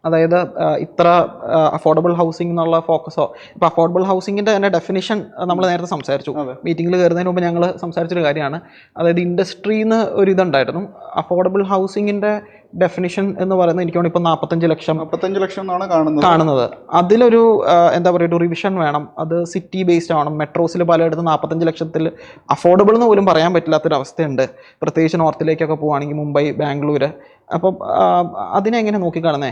അതായത് ഇത്ര affordable housing എന്നുള്ള ഫോക്കസോ, ഇപ്പോൾ അഫോർഡബിൾ ഹൗസിങ്ങിൻ്റെ തന്നെ ഡെഫിനിഷൻ നമ്മൾ നേരത്തെ സംസാരിച്ചു, മീറ്റിങ്ങിൽ കയറുന്നതിന് മുമ്പ് ഞങ്ങൾ സംസാരിച്ചൊരു കാര്യമാണ്. അതായത് ഇൻഡസ്ട്രിന്ന് ഒരു ഇതുണ്ടായിരുന്നു, അഫോർഡബിൾ ഹൗസിങ്ങിൻ്റെ ഡെഫിനിഷൻ എന്ന് പറയുന്നത് എനിക്ക് തോന്നുന്നു ഇപ്പോൾ 45 ലക്ഷം എന്നാണ് കാണുന്നത്. അതിലൊരു എന്താ പറയുക, ഒരു റിവിഷൻ വേണം. അത് സിറ്റി ബേസ്ഡ് ആവണം. മെട്രോസിൽ പലയിടത്തും 45 ലക്ഷത്തിൽ അഫോർഡബിൾ എന്ന് പോലും പറയാൻ പറ്റില്ലാത്തൊരവസ്ഥയുണ്ട്, പ്രത്യേകിച്ച് നോർത്തിലേക്കൊക്കെ പോവുകയാണെങ്കിൽ, മുംബൈ, ബാംഗ്ലൂർ. അപ്പം അതിനെങ്ങനെ നോക്കിക്കാണുന്നേ?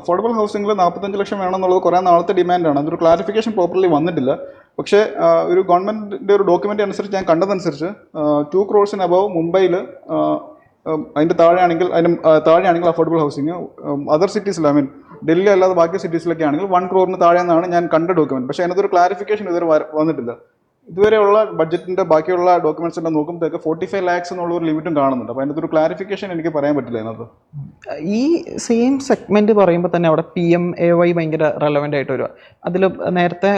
അഫോർഡബിൾ ഹൗസിംഗിൽ 45 ലക്ഷം വേണമെന്നുള്ളത് കുറേ നാളത്തെ ഡിമാൻഡാണ്. അതൊരു ക്ലാരിഫിക്കേഷൻ പ്രോപ്പർലി വന്നിട്ടില്ല. പക്ഷേ ഒരു ഗവൺമെൻറ്റിൻ്റെ ഒരു ഡോക്യുമെൻ്റ് അനുസരിച്ച്, ഞാൻ കണ്ടതനുസരിച്ച് 2 crores അബവ് മുംബൈയിൽ, അതിൻ്റെ താഴെയാണെങ്കിൽ അഫോർഡബിൾ ഹൗസിങ്. അതർ സിറ്റീസിൽ, ഐ മീൻ ഡൽഹി അല്ലാതെ ബാക്കി സിറ്റീസിലൊക്കെ ആണെങ്കിൽ 1 crore താഴെ എന്നാണ് ഞാൻ കണ്ട ഡോക്യുമെൻറ്റ്. പക്ഷേ അതിനകത്തൊരു ക്ലാരിഫിക്കേഷൻ ഇതുവരെ വന്നിട്ടില്ല. ഇതുവരെയുള്ള ബഡ്ജറ്റിൻ്റെ ബാക്കിയുള്ള ഡോക്യുമെൻറ്റ്സ് എല്ലാം നോക്കുമ്പോഴത്തേക്ക് 45 lakhs എന്നുള്ള ഒരു ലിമിറ്റും കാണുന്നുണ്ട്. അപ്പോൾ അതിനകത്തൊരു ക്ലാരിഫിക്കേഷൻ എനിക്ക് പറയാൻ പറ്റില്ല അതിനകത്ത്. ഈ സെയിം സെഗ്മെൻറ്റ് പറയുമ്പോൾ തന്നെ അവിടെ PMAY ഭയങ്കര റെലവൻ്റ് ആയിട്ട് വരിക. അതിൽ നേരത്തെ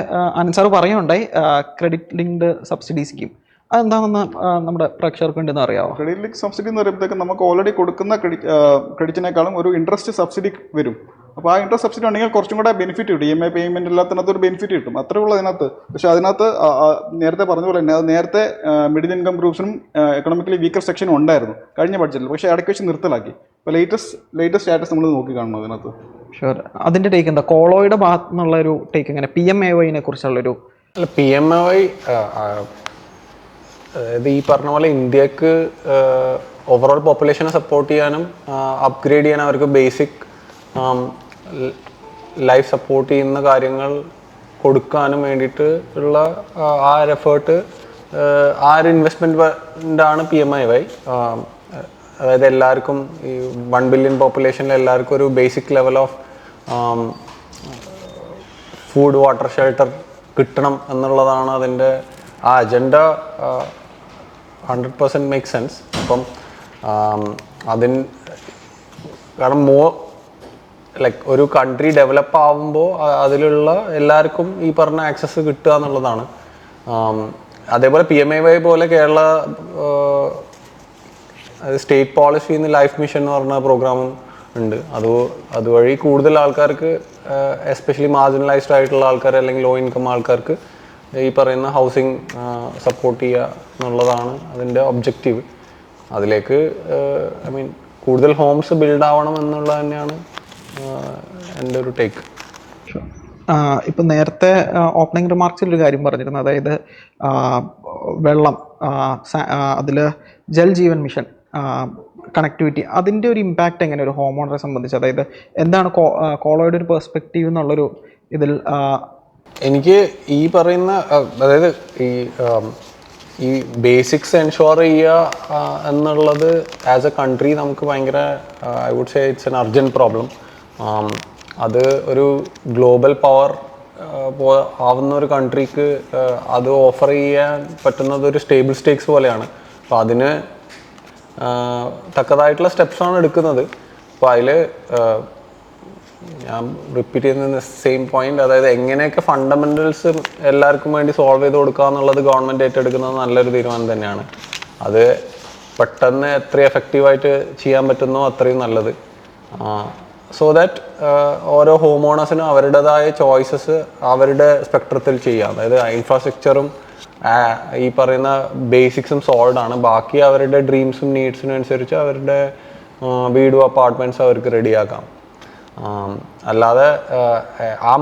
അൻസാർ പറയുന്നുണ്ടായി ക്രെഡിറ്റ് ലിങ്ക്ഡ് സബ്സിഡി സ്കീം. അതെന്താണെന്ന് നമ്മുടെ പ്രേക്ഷകർക്ക് വേണ്ടി അറിയാമോ? ക്രെഡിറ്റ് ലിങ്ക് സബ്സിഡി എന്ന് പറയുമ്പോഴത്തേക്ക് നമുക്ക് ഓൾറെഡി കൊടുക്കുന്ന ക്രെഡിറ്റിനേക്കാളും ഒരു ഇൻട്രസ്റ്റ് സബ്സിഡി വരും. അപ്പോൾ ആ ഇൻട്രസ്റ്റ് സബ്സിഡി ഉണ്ടെങ്കിൽ കുറച്ചും കൂടെ ബെനിഫിറ്റ് കിട്ടും. EMI പേയ്മെൻറ്റ് എല്ലാത്തിനകത്ത് ഒരു ബെനിഫിറ്റ് കിട്ടും, അത്രേ ഉള്ളൂ അതിനകത്ത്. പക്ഷേ അതിനകത്ത് നേരത്തെ പറഞ്ഞ പോലെ തന്നെ, അത് നേരത്തെ മിഡിൽ ഇൻകം ഗ്രൂപ്പ്സിനും എക്കണോമിക്കലി വീക്കർ സെക്ഷനും ഉണ്ടായിരുന്നു കഴിഞ്ഞ ബഡ്ജറ്റിൽ. പക്ഷേ ഇടയ്ക്ക് വെച്ച് നിർത്തലാക്കി. ഇപ്പോൾ ലേറ്റസ്റ്റ് സ്റ്റാറ്റസ് നമ്മൾ നോക്കി കാണണം അതിനകത്ത്. ഷുവർ. അതിൻ്റെ ടേക്ക് എന്താ? കോളോയുടെ ഭാഗത്തു നിന്നുള്ളൊരു ടേക്ക് എങ്ങനെ, PMAY കുറിച്ചുള്ളൊരു? അല്ല, PMAY അതായത് ഈ പറഞ്ഞ പോലെ ഇന്ത്യക്ക് ഓവറോൾ പോപ്പുലേഷനെ സപ്പോർട്ട് ചെയ്യാനും അപ്ഗ്രേഡ് ചെയ്യാനും അവർക്ക് ബേസിക് ലൈഫ് സപ്പോർട്ട് ചെയ്യുന്ന കാര്യങ്ങൾ കൊടുക്കാനും വേണ്ടിയിട്ട് ഉള്ള ആ ഒരു എഫേർട്ട്, ആ ഒരു ഇൻവെസ്റ്റ്മെൻറ്റാണ് PMAY. അതായത് എല്ലാവർക്കും ഈ 1 billion പോപ്പുലേഷനിൽ എല്ലാവർക്കും ഒരു basic level of food, water, shelter കിട്ടണം എന്നുള്ളതാണ് അതിൻ്റെ ആ അജണ്ട. 100% make sense. അപ്പം കാരണം ലൈക്ക് ഒരു കൺട്രി ഡെവലപ്പ് ആവുമ്പോൾ അതിലുള്ള എല്ലാവർക്കും ഈ പറഞ്ഞ ആക്സസ് കിട്ടുക എന്നുള്ളതാണ്. അതേപോലെ PMAY പോലെ കേരള സ്റ്റേറ്റ് പോളിസിന്ന് ലൈഫ് മിഷൻ എന്ന് പറഞ്ഞ പ്രോഗ്രാമും ഉണ്ട്. അതുവഴി കൂടുതൽ ആൾക്കാർക്ക്, എസ്പെഷ്യലി മാർജിനലൈസ്ഡ് ആയിട്ടുള്ള ആൾക്കാർ അല്ലെങ്കിൽ ലോ ഇൻകം ആൾക്കാർക്ക് ഈ പറയുന്ന ഹൗസിങ് സപ്പോർട്ട് ചെയ്യുക എന്നുള്ളതാണ് അതിൻ്റെ ഒബ്ജക്റ്റീവ്. അതിലേക്ക് ഐ മീൻ കൂടുതൽ ഹോംസ് ബിൽഡ് ആവണം എന്നുള്ളത് തന്നെയാണ് എൻ്റെ ഒരു ടേക്ക്. ഇപ്പം നേരത്തെ ഓപ്പണിംഗ് റിമാർക്സിൽ ഒരു കാര്യം പറഞ്ഞിരുന്നു, അതായത് വെള്ളം, അതിൽ ജൽ ജീവൻ മിഷൻ, കണക്ടിവിറ്റി, അതിൻ്റെ ഒരു ഇമ്പാക്റ്റ് എങ്ങനെ ഒരു ഹോം ഓണറെ സംബന്ധിച്ച്? അതായത് എന്താണ് കോളോയുടെ ഒരു പെർസ്പെക്റ്റീവ് എന്നുള്ളൊരു ഇതിൽ? എനിക്ക് ഈ പറയുന്ന, അതായത് ഈ ബേസിക്സ് എൻഷുർ ചെയ്യുക എന്നുള്ളത് ആസ് എ കൺട്രി നമുക്ക് ഭയങ്കര, I would say it's an urgent problem. അത് ഒരു ഗ്ലോബൽ പവർ ആവുന്ന ഒരു കൺട്രിക്ക് അത് ഓഫർ ചെയ്യാൻ പറ്റുന്നത് ഒരു സ്റ്റേബിൾ സ്റ്റേക്സ് പോലെയാണ്. അപ്പോൾ അതിന് തക്കതായിട്ടുള്ള സ്റ്റെപ്സാണ് എടുക്കുന്നത്. അപ്പോൾ അതിൽ ഞാൻ റിപ്പീറ്റ് ചെയ്യുന്ന സെയിം പോയിന്റ്, അതായത് എങ്ങനെയൊക്കെ ഫണ്ടമെന്റൽസ് എല്ലാവർക്കും വേണ്ടി സോൾവ് ചെയ്ത് കൊടുക്കുക എന്നുള്ളത് ഗവൺമെൻറ് ഏറ്റെടുക്കുന്നത് നല്ലൊരു തീരുമാനം തന്നെയാണ്. അത് പെട്ടെന്ന് എത്ര എഫക്റ്റീവായിട്ട് ചെയ്യാൻ പറ്റുന്നോ അത്രയും നല്ലത്. സോ ദാറ്റ് ഓരോ ഹോം ഓണേഴ്സിനും അവരുടേതായ ചോയ്സസ് അവരുടെ സ്പെക്ട്രത്തിൽ ചെയ്യാം. അതായത് ഇൻഫ്രാസ്ട്രക്ചറും ഈ പറയുന്ന ബേസിക്സും സോൾവ് ആണ്. ബാക്കി അവരുടെ ഡ്രീംസും നീഡ്സിനും അനുസരിച്ച് അവരുടെ വീടും അപ്പാർട്ട്മെൻറ്റ്സും അവർക്ക് റെഡിയാക്കാം. അല്ലാതെ ആ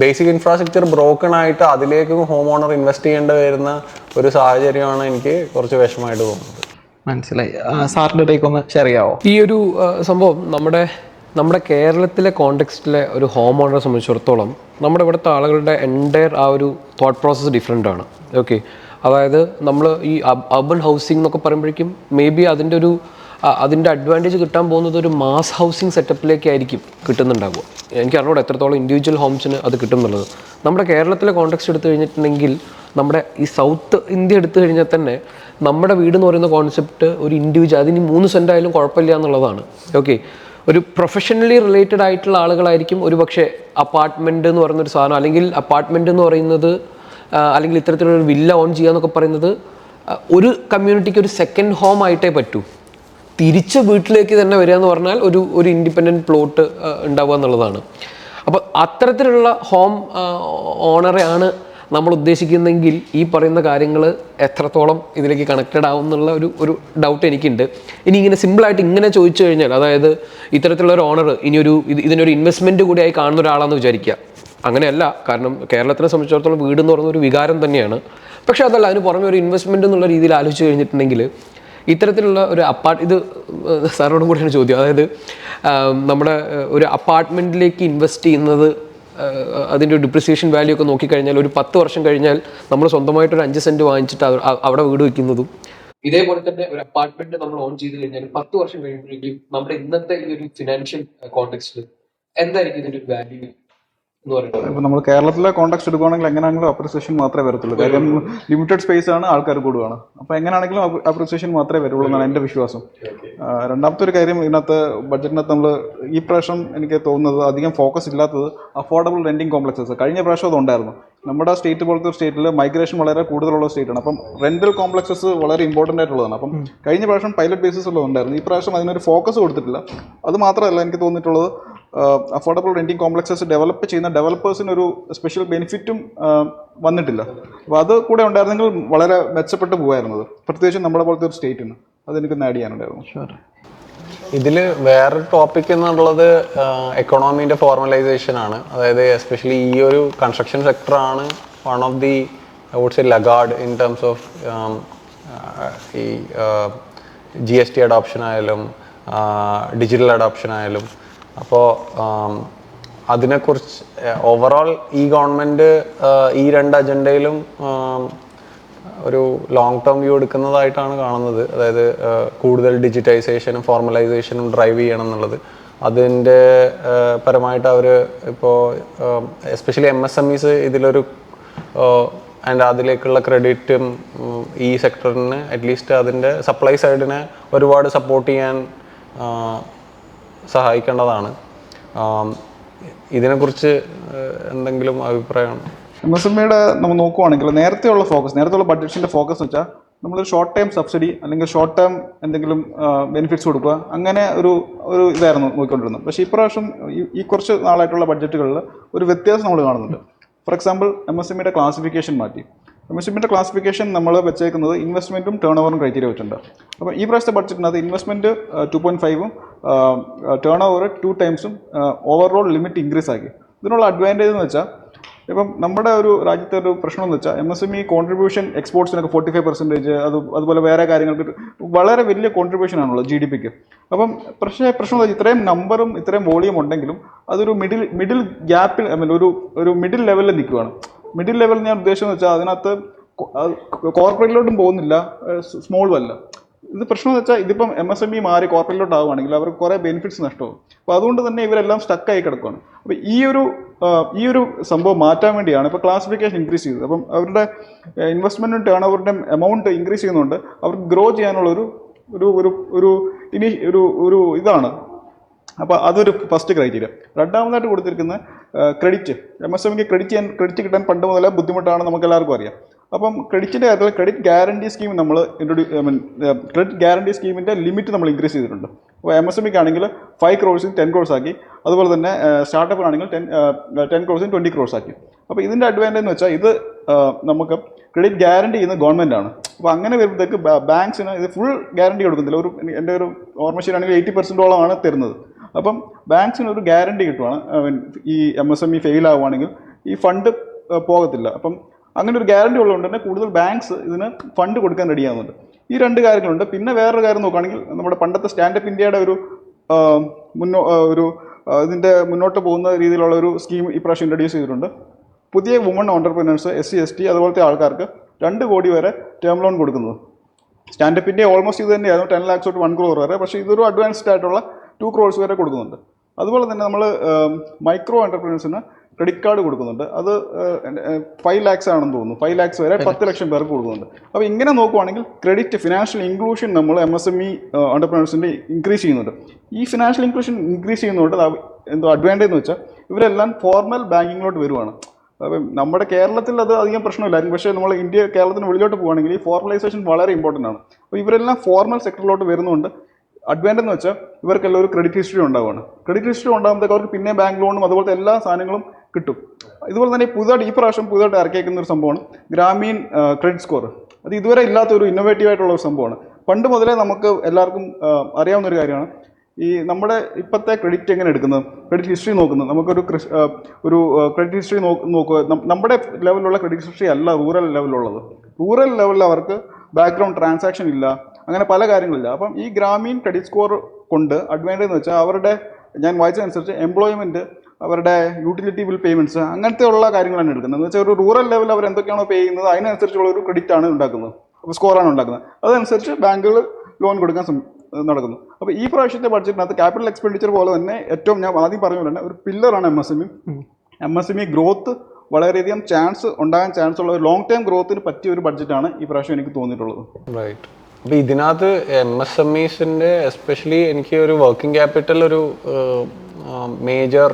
ബേസിക് ഇൻഫ്രാസ്ട്രക്ചർ ബ്രോക്കൺ ആയിട്ട് അതിലേക്ക് ഹോം ഓണർ ഇൻവെസ്റ്റ് ചെയ്യേണ്ടി വരുന്ന ഒരു സാഹചര്യമാണ് എനിക്ക് കുറച്ച് വിഷമമായിട്ട് തോന്നുന്നത്. മനസ്സിലായി. സാറിൻ്റെ ടേക്ക് ഒന്ന് ഷെയർ ചെയ്യാമോ? ഈ ഒരു സംഭവം നമ്മുടെ കേരളത്തിലെ കോണ്ടെക്സ്റ്റിലെ ഒരു ഹോം ഓണറെ സംബന്ധിച്ചിടത്തോളം നമ്മുടെ ഇവിടുത്തെ ആളുകളുടെ എൻ്റയർ ആ ഒരു തോട്ട് പ്രോസസ്സ് ഡിഫറെൻ്റ് ആണ്. ഓക്കെ, അതായത് നമ്മൾ ഈ അർബൻ ഹൗസിംഗ് എന്നൊക്കെ പറയുമ്പോഴേക്കും മേ ബി അതിൻ്റെ അഡ്വാൻറ്റേജ് കിട്ടാൻ പോകുന്നത് ഒരു മാസ് ഹൗസിംഗ് സെറ്റപ്പിലേക്കായിരിക്കും കിട്ടുന്നുണ്ടാവുക. എനിക്ക് അറിഞ്ഞൂടെ എത്രത്തോളം ഇൻഡിവിജ്വൽ ഹോംസിന് അത് കിട്ടും എന്നുള്ളത്. നമ്മുടെ കേരളത്തിലെ കോണ്ടെക്സ്റ്റ് എടുത്തു കഴിഞ്ഞിട്ടുണ്ടെങ്കിൽ, നമ്മുടെ ഈ സൗത്ത് ഇന്ത്യ എടുത്തു കഴിഞ്ഞാൽ തന്നെ നമ്മുടെ വീട് എന്ന് പറയുന്ന കോൺസെപ്റ്റ് ഒരു ഇൻഡിവിജ്വൽ, അതിന് 3 സെൻറ്റ് ആയാലും കുഴപ്പമില്ല എന്നുള്ളതാണ്. ഓക്കെ, ഒരു പ്രൊഫഷണലി റിലേറ്റഡ് ആയിട്ടുള്ള ആളുകളായിരിക്കും ഒരു പക്ഷേ അപ്പാർട്ട്മെൻറ്റ് എന്ന് പറയുന്നൊരു സാധനം, അല്ലെങ്കിൽ അപ്പാർട്ട്മെൻറ്റ് എന്ന് പറയുന്നത്, അല്ലെങ്കിൽ ഇത്തരത്തിലൊരു വില്ല ഓൺ ചെയ്യുക എന്നൊക്കെ പറയുന്നത് ഒരു കമ്മ്യൂണിറ്റിക്ക് ഒരു സെക്കൻഡ് ഹോം ആയിട്ടേ പറ്റൂ. തിരിച്ച് വീട്ടിലേക്ക് തന്നെ വരിക എന്ന് പറഞ്ഞാൽ ഒരു ഇൻഡിപെൻഡൻറ്റ് പ്ലോട്ട് ഉണ്ടാവുക എന്നുള്ളതാണ്. അപ്പോൾ അത്തരത്തിലുള്ള ഹോം ഓണറെയാണ് നമ്മൾ ഉദ്ദേശിക്കുന്നെങ്കിൽ ഈ പറയുന്ന കാര്യങ്ങൾ എത്രത്തോളം ഇതിലേക്ക് കണക്റ്റഡ് ആവും എന്നുള്ള ഒരു ഡൗട്ട് എനിക്കുണ്ട്. ഇനി ഇങ്ങനെ സിമ്പിളായിട്ട് ഇങ്ങനെ ചോദിച്ചു കഴിഞ്ഞാൽ, അതായത് ഇത്തരത്തിലുള്ള ഒരു ഓണർ ഇനിയൊരു ഇതിനൊരു ഇൻവെസ്റ്റ്മെൻറ്റ് കൂടിയായി കാണുന്ന ഒരാളാണെന്ന് വിചാരിക്കുക. അങ്ങനെയല്ല, കാരണം കേരളത്തിനെ സംബന്ധിച്ചിടത്തോളം വീട് എന്ന് പറയുന്ന ഒരു വികാരം തന്നെയാണ്. പക്ഷേ അതല്ല, അതിന് പുറമെ ഒരു ഇൻവെസ്റ്റ്മെൻറ്റ് എന്നുള്ള രീതിയിൽ ആലോചിച്ച് കഴിഞ്ഞിട്ടുണ്ടെങ്കിൽ ഇത്തരത്തിലുള്ള ഒരു ഇത് സാറിനോടും കൂടിയാണ് ചോദ്യം. അതായത് നമ്മുടെ ഒരു അപ്പാർട്ട്മെൻറ്റിലേക്ക് ഇൻവെസ്റ്റ് ചെയ്യുന്നത്, അതിൻ്റെ ഒരു ഡിപ്രിസിയേഷൻ വാല്യൂ ഒക്കെ നോക്കിക്കഴിഞ്ഞാൽ ഒരു 10 വർഷം കഴിഞ്ഞാൽ നമ്മൾ സ്വന്തമായിട്ടൊരു 5 സെൻറ്റ് വാങ്ങിച്ചിട്ട് അവിടെ വീട് വയ്ക്കുന്നതും, ഇതേപോലെ തന്നെ ഒരു അപ്പാർട്ട്മെന്റ് നമ്മൾ ഓൺ ചെയ്ത് കഴിഞ്ഞാൽ 10 വർഷം കഴിയുമ്പോഴേക്കും നമ്മുടെ ഇന്നത്തെ ഈ ഒരു ഫിനാൻഷ്യൽ കോണ്ടെക്സ്റ്റിൽ എന്തായിരിക്കും ഇതിന്റെ ഒരു വാല്യൂ എന്ന് പറയുന്നത്? ഇപ്പൊ നമ്മൾ കേരളത്തിലെ കോണ്ടാക്ട് എടുക്കുകയാണെങ്കിൽ എങ്ങനെയാണെങ്കിലും അപ്രിസിയേഷൻ മാത്രമേ വരത്തുള്ളൂ. കാര്യം ലിമിറ്റഡ് സ്പേസ് ആണ്, ആൾക്കാർ കൂടുകയാണ്. അപ്പോൾ എങ്ങനെയാണെങ്കിലും അപ്രിസിയേഷൻ മാത്രമേ വരുള്ളൂ എന്നാണ് എൻ്റെ വിശ്വാസം. രണ്ടാമത്തെ ഒരു കാര്യം, ഇതിനകത്ത് ബഡ്ജറ്റിനകത്ത് നമ്മൾ ഈ പ്രാവശ്യം എനിക്ക് തോന്നുന്നത് അധികം ഫോക്കസ് ഇല്ലാത്തത് അഫോർഡബിൾ റെന്റിങ് കോംപ്ലക്സസ്. കഴിഞ്ഞ പ്രാവശ്യം അതുണ്ടായിരുന്നു. നമ്മുടെ സ്റ്റേറ്റ് പോലത്തെ ഒരു സ്റ്റേറ്റിൽ മൈഗ്രേഷൻ വളരെ കൂടുതലുള്ള സ്റ്റേറ്റാണ്. അപ്പം റെന്റൽ കോംപ്ലക്സസ് വളരെ ഇമ്പോർട്ടൻ്റ് ആയിട്ടുള്ളതാണ്. അപ്പം കഴിഞ്ഞ പ്രാവശ്യം പൈലറ്റ് ബേസിസ് ഉള്ളതുണ്ടായിരുന്നു. ഈ പ്രാവശ്യം അതിനൊരു ഫോക്കസ് കൊടുത്തിട്ടില്ല. അത് മാത്രമല്ല, എനിക്ക് തോന്നിയിട്ടുള്ളത് അഫോർഡബിൾ റെന്റിങ് കോംപ്ലക്സസ് ഡെവലപ്പ് ചെയ്യുന്ന ഡെവലപ്പേഴ്സിനൊരു സ്പെഷ്യൽ ബെനിഫിറ്റും വന്നിട്ടില്ല. അപ്പോൾ അത് കൂടെ ഉണ്ടായിരുന്നെങ്കിൽ വളരെ മെച്ചപ്പെട്ട് പോകുമായിരുന്നത്, പ്രത്യേകിച്ചും നമ്മുടെ പോലത്തെ ഒരു സ്റ്റേറ്റിന്. അതെനിക്കൊന്ന് ആഡ് ചെയ്യാനുണ്ടായിരുന്നു. ഇതിൽ വേറൊരു ടോപ്പിക് എന്നുള്ളത് എക്കണോമീൻ്റെ ഫോർമലൈസേഷൻ ആണ്. അതായത് എസ്പെഷ്യലി ഈ ഒരു കൺസ്ട്രക്ഷൻ സെക്ടറാണ് one of the I would say laggard in terms of ഈ GST അഡോപ്ഷൻ ആയാലും ഡിജിറ്റൽ അഡോപ്ഷൻ ആയാലും. അപ്പോൾ അതിനെക്കുറിച്ച് ഓവറോൾ ഈ ഗവൺമെൻറ് ഈ 2 അജണ്ടയിലും ഒരു ലോങ് ടേം വ്യൂ എടുക്കുന്നതായിട്ടാണ് കാണുന്നത്. അതായത് കൂടുതൽ ഡിജിറ്റൈസേഷനും ഫോർമലൈസേഷനും ഡ്രൈവ് ചെയ്യണം എന്നുള്ളത്. അതിൻ്റെ പരമായിട്ട് അവർ ഇപ്പോൾ എസ്പെഷ്യലി MSMEs ഇതിലൊരു ആൻഡ് അതിലേക്കുള്ള ക്രെഡിറ്റും ഈ സെക്ടറിന് അറ്റ്ലീസ്റ്റ് അതിൻ്റെ സപ്ലൈ സൈഡിനെ ഒരുപാട് സപ്പോർട്ട് ചെയ്യാൻ സഹായിക്കേണ്ടതാണ്. ഇതിനെക്കുറിച്ച് എന്തെങ്കിലും അഭിപ്രായമാണ്? MSMEയുടെ നമ്മൾ നോക്കുവാണെങ്കിൽ നേരത്തെയുള്ള ബഡ്ജറ്റിൻ്റെ ഫോക്കസ് വെച്ചാൽ നമ്മളൊരു ഷോർട്ട് ടൈം സബ്സിഡി അല്ലെങ്കിൽ ഷോർട്ട് ടൈം എന്തെങ്കിലും ബെനിഫിറ്റ്സ് കൊടുക്കുക, അങ്ങനെ ഒരു ഇതായിരുന്നു നോക്കിക്കൊണ്ടിരുന്നത്. പക്ഷേ ഇപ്രാവശ്യം ഈ കുറച്ച് നാളായിട്ടുള്ള ബഡ്ജറ്റുകളിൽ ഒരു വ്യത്യാസം നമ്മൾ കാണുന്നുണ്ട്. ഫോർ എക്സാമ്പിൾ, MSMEയുടെ ക്ലാസിഫിക്കേഷൻ മാറ്റി. MSMEയുടെ ക്ലാസിഫിക്കേഷൻ നമ്മൾ വെച്ചേക്കുന്നത് ഇൻവെസ്റ്റ്മെൻറ്റും ടേൺ ഓവറും ക്രൈറ്റീരിയ വെച്ചിട്ടുണ്ട്. അപ്പോൾ ഈ പ്രാവശ്യത്തെ ബഡ്ജറ്റിനകത്ത് ഇൻവെസ്റ്റ്മെൻറ്റ് 2.5ഉം ടേൺ ഓവർ 2 ടൈംസും ഓവറോൾ ലിമിറ്റ് ഇൻക്രീസ് ആക്കി. ഇതിനുള്ള അഡ്വാൻറ്റേജ് എന്ന് വെച്ചാൽ, ഇപ്പം നമ്മുടെ ഒരു രാജ്യത്തെ ഒരു പ്രശ്നം എന്ന് വെച്ചാൽ MSME കോൺട്രിബ്യൂഷൻ എക്സ്പോർട്സിനൊക്കെ 45%, അതുപോലെ വേറെ കാര്യങ്ങൾക്ക് വളരെ വലിയ കോൺട്രിബ്യൂഷൻ ആണുള്ളത് GDPക്ക്. അപ്പം പ്രശ്നം എന്ന് വെച്ചാൽ ഇത്രയും നമ്പറും ഇത്രയും വോളിയം ഉണ്ടെങ്കിലും അതൊരു മിഡിൽ ഗ്യാപ്പിൽ ഒരു മിഡിൽ ലെവലിൽ നിൽക്കുകയാണ്. മിഡിൽ ലെവൽ ഞാൻ ഉദ്ദേശിച്ചെന്ന് വെച്ചാൽ അതിനകത്ത് കോർപ്പറേറ്റിലോട്ടും പോകുന്നില്ല, സ്മോളും അല്ല. ഇത് പ്രശ്നം എന്ന് വെച്ചാൽ ഇതിപ്പം MSME മാറി കോർപ്പറേറ്റിലോട്ട് ആവുകയാണെങ്കിൽ അവർക്ക് കുറേ ബെനിഫിറ്റ്സ് നഷ്ടമാകും. അപ്പോൾ അതുകൊണ്ട് തന്നെ ഇവരെല്ലാം സ്റ്റക്കായി കിടക്കുകയാണ്. അപ്പോൾ ഈ ഒരു സംഭവം മാറ്റാൻ വേണ്ടിയാണ് ഇപ്പോൾ ക്ലാസിഫിക്കേഷൻ ഇൻക്രീസ് ചെയ്തത്. അപ്പം അവരുടെ ഇൻവെസ്റ്റ്മെൻറ്റും ടേൺ ഓവറിൻ്റെ എമൗണ്ട് ഇൻക്രീസ് ചെയ്യുന്നുണ്ട്. അവർക്ക് ഗ്രോ ചെയ്യാനുള്ള ഒരു ഇതാണ്. അപ്പോൾ അതൊരു ഫസ്റ്റ് ക്രൈറ്റീരിയ. രണ്ടാമതായിട്ട് കൊടുത്തിരിക്കുന്ന ക്രെഡിറ്റ്. MSMEക്ക് ക്രെഡിറ്റ് കിട്ടാൻ പണ്ട് മുതലേ ബുദ്ധിമുട്ടാണ്, നമുക്ക് എല്ലാവർക്കും അറിയാം. അപ്പം ക്രെഡിറ്റിൻ്റെ കാര്യത്തിൽ ക്രെഡിറ്റ് ഗ്യാരണ്ടി സ്കീം നമ്മൾ ക്രെഡിറ്റ് ഗ്യാരണ്ടി സ്കീമിൻ്റെ ലിമിറ്റ് നമ്മൾ ഇൻക്രീസ് ചെയ്തിട്ടുണ്ട്. അപ്പോൾ MSMEക്ക് ആണെങ്കിൽ 5 crores 10 crores ആക്കി. അതുപോലെ തന്നെ സ്റ്റാർട്ടപ്പിനാണെങ്കിൽ 10 crores 20 crores ആക്കി. അപ്പോൾ ഇതിൻ്റെ അഡ്വാൻറ്റേജ് എന്ന് വെച്ചാൽ ഇത് നമുക്ക് ക്രെഡിറ്റ് ഗ്യാരണ്ടി ചെയ്യുന്ന ഗവൺമെൻറ് ആണ്. അപ്പോൾ അങ്ങനെ വരുമ്പോഴത്തേക്ക് ബാങ്ക്സിന് ഇത് ഫുൾ ഗ്യാരണ്ടി കൊടുക്കുന്നില്ല. എൻ്റെ ഒരു ഓർമ്മ ശരിയാണെങ്കിൽ 80%ഓളമാണ് തരുന്നത്. അപ്പം ബാങ്ക്സിന് ഒരു ഗ്യാരണ്ടി കിട്ടുവാണ്. ഈ MSME ഫെയിൽ ആവുകയാണെങ്കിൽ ഈ ഫണ്ട് പോകത്തില്ല. അപ്പം അങ്ങനെ ഒരു ഗ്യാരണ്ടി ഉള്ളതുകൊണ്ട് തന്നെ കൂടുതൽ ബാങ്ക്സ് ഇതിന് ഫണ്ട് കൊടുക്കാൻ റെഡിയാകുന്നുണ്ട്. ഈ 2 കാര്യങ്ങളുണ്ട്. പിന്നെ വേറൊരു കാര്യം നോക്കുകയാണെങ്കിൽ നമ്മുടെ പണ്ടത്തെ സ്റ്റാൻഡപ്പ് ഇന്ത്യയുടെ ഇതിൻ്റെ മുന്നോട്ട് പോകുന്ന രീതിയിലുള്ള ഒരു സ്കീം ഇപ്രാവശ്യം ഇൻട്രൊഡ്യൂസ് ചെയ്തിട്ടുണ്ട്. പുതിയ വുമൺ ഓണ്ടർപ്രനേഴ്സ്, SC ST അതുപോലത്തെ ആൾക്കാർക്ക് 2 കോടി വരെ ടേം ലോൺ കൊടുക്കുന്നത്. സ്റ്റാൻഡപ്പ് ഇന്ത്യ ഓൾമോസ്റ്റ് ഇത് തന്നെയായിരുന്നു, 10 lakhs തൊട്ട് 1 crore വരെ. പക്ഷേ ഇതൊരു അഡ്വാൻസ്ഡ് ആയിട്ടുള്ള 2 crores വരെ കൊടുക്കുന്നുണ്ട്. അതുപോലെ തന്നെ നമ്മൾ മൈക്രോ എൻ്റർപ്രനേഴ്സിന് ക്രെഡിറ്റ് കാർഡ് കൊടുക്കുന്നുണ്ട്. അത് 5 lakhs ആണെന്ന് തോന്നുന്നു. 5 lakhs വരെ 10 ലക്ഷം പേർക്ക് കൊടുക്കുന്നുണ്ട്. അപ്പോൾ ഇങ്ങനെ നോക്കുവാണെങ്കിൽ ക്രെഡിറ്റ് ഫിനാൻഷ്യൽ ഇൻക്ലൂഷൻ നമ്മൾ MSME എൻ്റർപ്രനേഴ്സിൻ്റെ ഇൻക്രീസ് ചെയ്യുന്നുണ്ട്. ഈ ഫിനാൻഷ്യൽ ഇൻക്ലൂഷൻ ഇൻക്രീസ് ചെയ്യുന്നതുകൊണ്ട് എന്തോ അഡ്വാൻറ്റേജ് എന്ന് വെച്ചാൽ ഇവരെല്ലാം ഫോർമൽ ബാങ്കിങ്ങിലോട്ട് വരുവാണ്. അപ്പം നമ്മുടെ കേരളത്തിൽ അത് അധികം പ്രശ്നമില്ലായിരുന്നു. പക്ഷേ നമ്മൾ കേരളത്തിന് വെളിയിലോട്ട് പോകുകയാണെങ്കിൽ ഈ ഫോർമലൈസേഷൻ വളരെ ഇമ്പോർട്ടൻ്റ് ആണ്. അപ്പോൾ ഇവരെല്ലാം ഫോർമൽ സെക്ടറിലോട്ട് വരുന്നുണ്ട്. അഡ്വാൻറ്റേജ് എന്ന് വെച്ചാൽ ഇവർക്കെല്ലാം ഒരു ക്രെഡിറ്റ് ഹിസ്റ്ററി ഉണ്ടാവുകയാണ്. ക്രെഡിറ്റ് ഹിസ്റ്ററി ഉണ്ടാകുമ്പോഴത്തേക്ക് അവർക്ക് പിന്നെ ബാങ്ക് ലോണും അതുപോലത്തെ എല്ലാ സാധനങ്ങളും കിട്ടും. ഇതുപോലെ തന്നെ ഈ പ്രാവശ്യം പുതുതായിട്ട് ഇറക്കിയേക്കുന്ന ഒരു സംഭവമാണ് ഗ്രാമീൺ ക്രെഡിറ്റ് സ്കോർ. അത് ഇതുവരെ ഇല്ലാത്ത ഒരു ഇന്നോവേറ്റീവ് ആയിട്ടുള്ള ഒരു സംഭവമാണ്. പണ്ട് മുതലേ നമുക്ക് എല്ലാവർക്കും അറിയാവുന്ന ഒരു കാര്യമാണ് ഈ നമ്മുടെ ഇപ്പോഴത്തെ ക്രെഡിറ്റ് എങ്ങനെ എടുക്കുന്നത്, ക്രെഡിറ്റ് ഹിസ്റ്ററി നോക്കുന്നത്. നമുക്കൊരു ക്രെഡിറ്റ് ഹിസ്റ്ററി നോക്കുക. നമ്മുടെ ലെവലിലുള്ള ക്രെഡിറ്റ് ഹിസ്റ്ററി അല്ല റൂറൽ ലെവലിലുള്ളത്. റൂറൽ ലെവലിൽ അവർക്ക് ബാക്ക്ഗ്രൗണ്ട് ട്രാൻസാക്ഷൻ ഇല്ല, അങ്ങനെ പല കാര്യങ്ങളില്ല. അപ്പം ഈ ഗ്രാമീൺ ക്രെഡിറ്റ് സ്കോർ കൊണ്ട് അഡ്വാൻറ്റേജ് എന്ന് വെച്ചാൽ അവരുടെ, ഞാൻ വായിച്ചതനുസരിച്ച് എംപ്ലോയ്മെൻറ്റ്, അവരുടെ യൂട്ടിലിറ്റി ബിൽ പേയ്മെൻറ്റ്സ്, അങ്ങനത്തെ ഉള്ള കാര്യങ്ങളാണ് എടുക്കുന്നത്. എന്ന് വെച്ചാൽ ഒരു റൂറൽ ലെവലിൽ അവർ എന്തൊക്കെയാണോ പേ ചെയ്യുന്നത് അതിനനുസരിച്ചുള്ള ഒരു ക്രെഡിറ്റ് ആണ് ഉണ്ടാക്കുന്നത്, സ്കോറാണ് ഉണ്ടാക്കുന്നത്. അതനുസരിച്ച് ബാങ്കുകൾ ലോൺ കൊടുക്കാൻ നടക്കുന്നു. അപ്പോൾ ഈ പ്രാവശ്യത്തെ ബഡ്ജറ്റിനകത്ത് ക്യാപിറ്റൽ എക്സ്പെൻഡിച്ചർ പോലെ തന്നെ ഏറ്റവും ഞാൻ ആദ്യം പറഞ്ഞ പോലെ തന്നെ ഒരു പില്ലറാണ് MSME ഗ്രോത്ത് വളരെയധികം ഉണ്ടാകാൻ ചാൻസ് ഉള്ള ഒരു ലോങ് ടൈം ഗ്രോത്തിന് പറ്റിയ ഒരു ബഡ്ജറ്റാണ് ഈ പ്രാവശ്യം എനിക്ക് തോന്നിയിട്ടുള്ളത്. റൈറ്റ്. അപ്പോൾ ഇതിനകത്ത് MSMEസിൻ്റെ എസ്പെഷ്യലി എനിക്ക് ഒരു വർക്കിംഗ് ക്യാപിറ്റൽ ഒരു മേജർ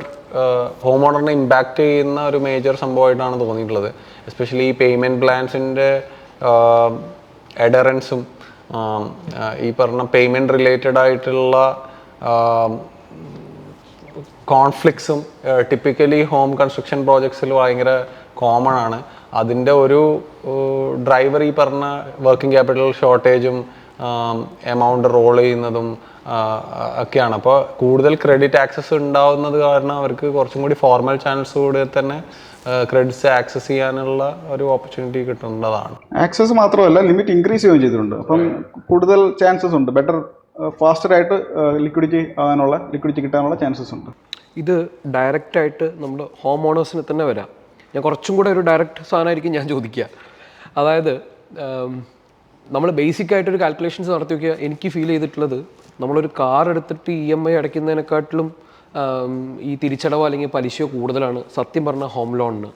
ഹോം ഓണറിനെ ഇമ്പാക്റ്റ് ചെയ്യുന്ന ഒരു മേജർ സംഭവമായിട്ടാണ് തോന്നിയിട്ടുള്ളത്. എസ്പെഷ്യലി ഈ പേയ്മെൻറ്റ് പ്ലാൻസിൻ്റെ എഡറൻസും ഈ പറഞ്ഞ പേയ്മെൻറ്റ് റിലേറ്റഡ് ആയിട്ടുള്ള കോൺഫ്ലിക്ട്സും ടിപ്പിക്കലി ഹോം കൺസ്ട്രക്ഷൻ പ്രോജക്ട്സിൽ ഭയങ്കര കോമൺ ആണ്. അതിൻ്റെ ഒരു ഡ്രൈവർ ഈ പറഞ്ഞ വർക്കിംഗ് ക്യാപിറ്റൽ ഷോർട്ടേജും എമൗണ്ട് റോൾ ചെയ്യുന്നതും ഒക്കെയാണ്. അപ്പോൾ കൂടുതൽ ക്രെഡിറ്റ് ആക്സസ് ഉണ്ടാവുന്നത് കാരണം അവർക്ക് കുറച്ചും കൂടി ഫോർമൽ ചാനൽസ് കൂടെ തന്നെ ക്രെഡിറ്റ്സ് ആക്സസ് ചെയ്യാനുള്ള ഒരു ഓപ്പർച്യൂണിറ്റി കിട്ടുന്നതാണ്. ആക്സസ് മാത്രമല്ല, ലിമിറ്റ് ഇൻക്രീസ് ചെയ്യുകയും ചെയ്തിട്ടുണ്ട്. അപ്പം കൂടുതൽ ചാൻസസ് ഉണ്ട്, ബെറ്റർ ഫാസ്റ്ററായിട്ട് ലിക്വിഡിറ്റി കിട്ടാനുള്ള ചാൻസസ് ഉണ്ട്. ഇത് ഡയറക്റ്റായിട്ട് നമ്മൾ ഹോം ഓണേഴ്സിന് തന്നെ വരാം. ഞാൻ കുറച്ചും കൂടെ ഒരു ഡയറക്റ്റ് സാധനമായിരിക്കും ഞാൻ ചോദിക്കുക. അതായത് നമ്മൾ ബേസിക്കായിട്ടൊരു കാൽക്കുലേഷൻസ് നടത്തി നോക്കിയാൽ എനിക്ക് ഫീൽ ചെയ്തിട്ടുള്ളത്, നമ്മളൊരു കാർ എടുത്തിട്ട് EMI അടയ്ക്കുന്നതിനെക്കാട്ടിലും ഈ തിരിച്ചടവോ അല്ലെങ്കിൽ പലിശയോ കൂടുതലാണ് സത്യം പറഞ്ഞാൽ ഹോം ലോണിന്.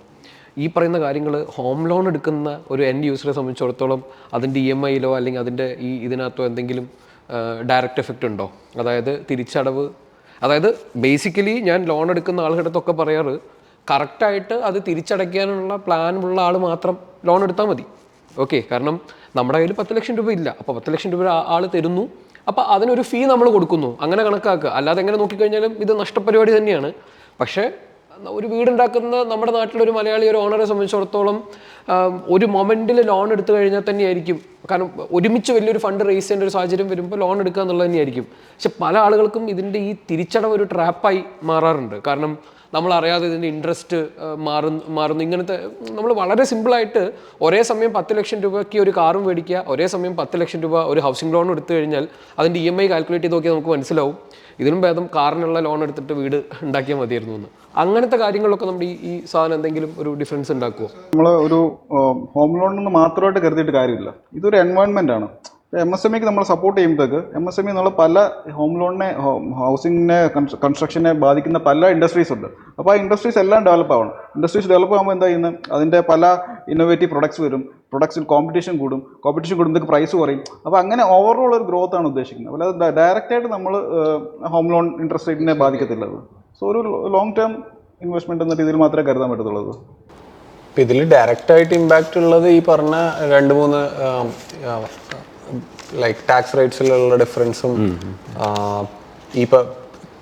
ഈ പറയുന്ന കാര്യങ്ങൾ ഹോം ലോൺ എടുക്കുന്ന ഒരു എൻഡ് യൂസറെ സംബന്ധിച്ചിടത്തോളം അതിൻ്റെ EMIയിലോ അല്ലെങ്കിൽ അതിൻ്റെ ഇതിനകത്തോ എന്തെങ്കിലും ഡയറക്റ്റ് എഫക്റ്റ് ഉണ്ടോ? അതായത് തിരിച്ചടവ്, അതായത് ബേസിക്കലി ഞാൻ ലോൺ എടുക്കുന്ന ആളുകളുടെ അടുത്തൊക്കെ പറയാറ്, കറക്റ്റായിട്ട് അത് തിരിച്ചടയ്ക്കാനുള്ള പ്ലാനുള്ള ആൾ മാത്രം ലോൺ എടുത്താൽ മതി. ഓക്കെ, കാരണം നമ്മുടെ കയ്യിൽ 10 ലക്ഷം രൂപ ഇല്ല, അപ്പോൾ 10 ലക്ഷം രൂപ ആൾ തരുന്നു, അപ്പോൾ അതിനൊരു ഫീ നമ്മൾ കൊടുക്കുന്നു, അങ്ങനെ കണക്കാക്കുക. അല്ലാതെ എങ്ങനെ നോക്കിക്കഴിഞ്ഞാലും ഇത് നഷ്ടപരിപാടി തന്നെയാണ്. പക്ഷേ ഒരു വീടുണ്ടാക്കുന്ന നമ്മുടെ നാട്ടിലൊരു മലയാളി ഒരു ഓണറെ സംബന്ധിച്ചിടത്തോളം ഒരു മൊമെൻറ്റിൽ ലോൺ എടുത്തു കഴിഞ്ഞാൽ തന്നെയായിരിക്കും, കാരണം ഒരുമിച്ച് വലിയൊരു ഫണ്ട് റേസ് ചെയ്യേണ്ട ഒരു സാഹചര്യം വരുമ്പോൾ ലോൺ എടുക്കുക എന്നുള്ളത് തന്നെയായിരിക്കും. പക്ഷെ പല ആളുകൾക്കും ഇതിൻ്റെ ഈ തിരിച്ചടവ് ഒരു ട്രാപ്പായി മാറാറുണ്ട്. കാരണം നമ്മളറിയാതെ ഇതിൻ്റെ ഇൻട്രസ്റ്റ് മാറുന്നു. ഇങ്ങനത്തെ നമ്മൾ വളരെ സിമ്പിളായിട്ട് ഒരേ സമയം 10 ലക്ഷം രൂപയ്ക്ക് ഒരു കാറും മേടിക്കുക, ഒരേ സമയം 10 ലക്ഷം രൂപ ഒരു ഹൗസിംഗ് ലോൺ എടുത്തു കഴിഞ്ഞാൽ അതിൻ്റെ EMI കാൽക്കുലേറ്റ് ചെയ്ത് നോക്കിയാൽ നമുക്ക് മനസ്സിലാവും ഇതിനും ഭേദം കാറിനുള്ള ലോൺ എടുത്തിട്ട് വീട് ഉണ്ടാക്കിയാൽ മതിയായിരുന്നു എന്ന്. അങ്ങനത്തെ കാര്യങ്ങളൊക്കെ നമ്മുടെ ഈ സാധനം എന്തെങ്കിലും ഒരു ഡിഫറൻസ് ഉണ്ടാക്കുമോ? നമ്മൾ ഒരു ഹോം ലോണിന് മാത്രമായിട്ട് കരുതിയിട്ട് കാര്യമില്ല, ഇതൊരു എൻവയോൺമെൻ്റ് ആണ്. MSMEക്ക് നമ്മൾ സപ്പോർട്ട് ചെയ്യുമ്പോഴത്തേക്ക് MSME എന്നുള്ള പല ഹോം ലോണിനെ, ഹൗസിങ്ങിനെ, കൺസ്ട്രക്ഷനെ ബാധിക്കുന്ന പല ഇൻഡസ്ട്രീസ് ഉണ്ട്. അപ്പോൾ ആ ഇൻഡസ്ട്രീസ് എല്ലാം ഡെവലപ്പ് ആവണം. ഇൻഡസ്ട്രീസ് ഡെവലപ്പ് ആകുമ്പോൾ എന്താ ചെയ്യുന്നത്, അതിൻ്റെ പല ഇന്നോവേറ്റീവ് പ്രൊഡക്ട്സ് വരും, പ്രൊഡക്ട്സിൽ കോമ്പറ്റീഷൻ കൂടുമ്പോഴത്തേക്ക് പ്രൈസ് കുറയും. അപ്പോൾ അങ്ങനെ ഓവറോൾ ഒരു ഗ്രോത്ത് ആണ് ഉദ്ദേശിക്കുന്നത്. അല്ലാതെ ഡയറക്റ്റായിട്ട് നമ്മൾ ഹോം ലോൺ ഇൻട്രസ്റ്റ് റേറ്റിനെ ബാധിക്കത്തില്ല. സോ ഒരു ലോങ് ടേം ഇൻവെസ്റ്റ്മെൻറ്റ് എന്ന രീതിയിൽ മാത്രമേ കരുതാൻ പറ്റത്തുള്ളൂ. ഇപ്പം ഇതിൽ ഡയറക്റ്റായിട്ട് ഇമ്പാക്റ്റ് ഉള്ളത് ഈ പറഞ്ഞ 2-3 ലൈക്ക് ടാക്സ് റേറ്റ്സിലുള്ള ഡിഫറൻസും ഈ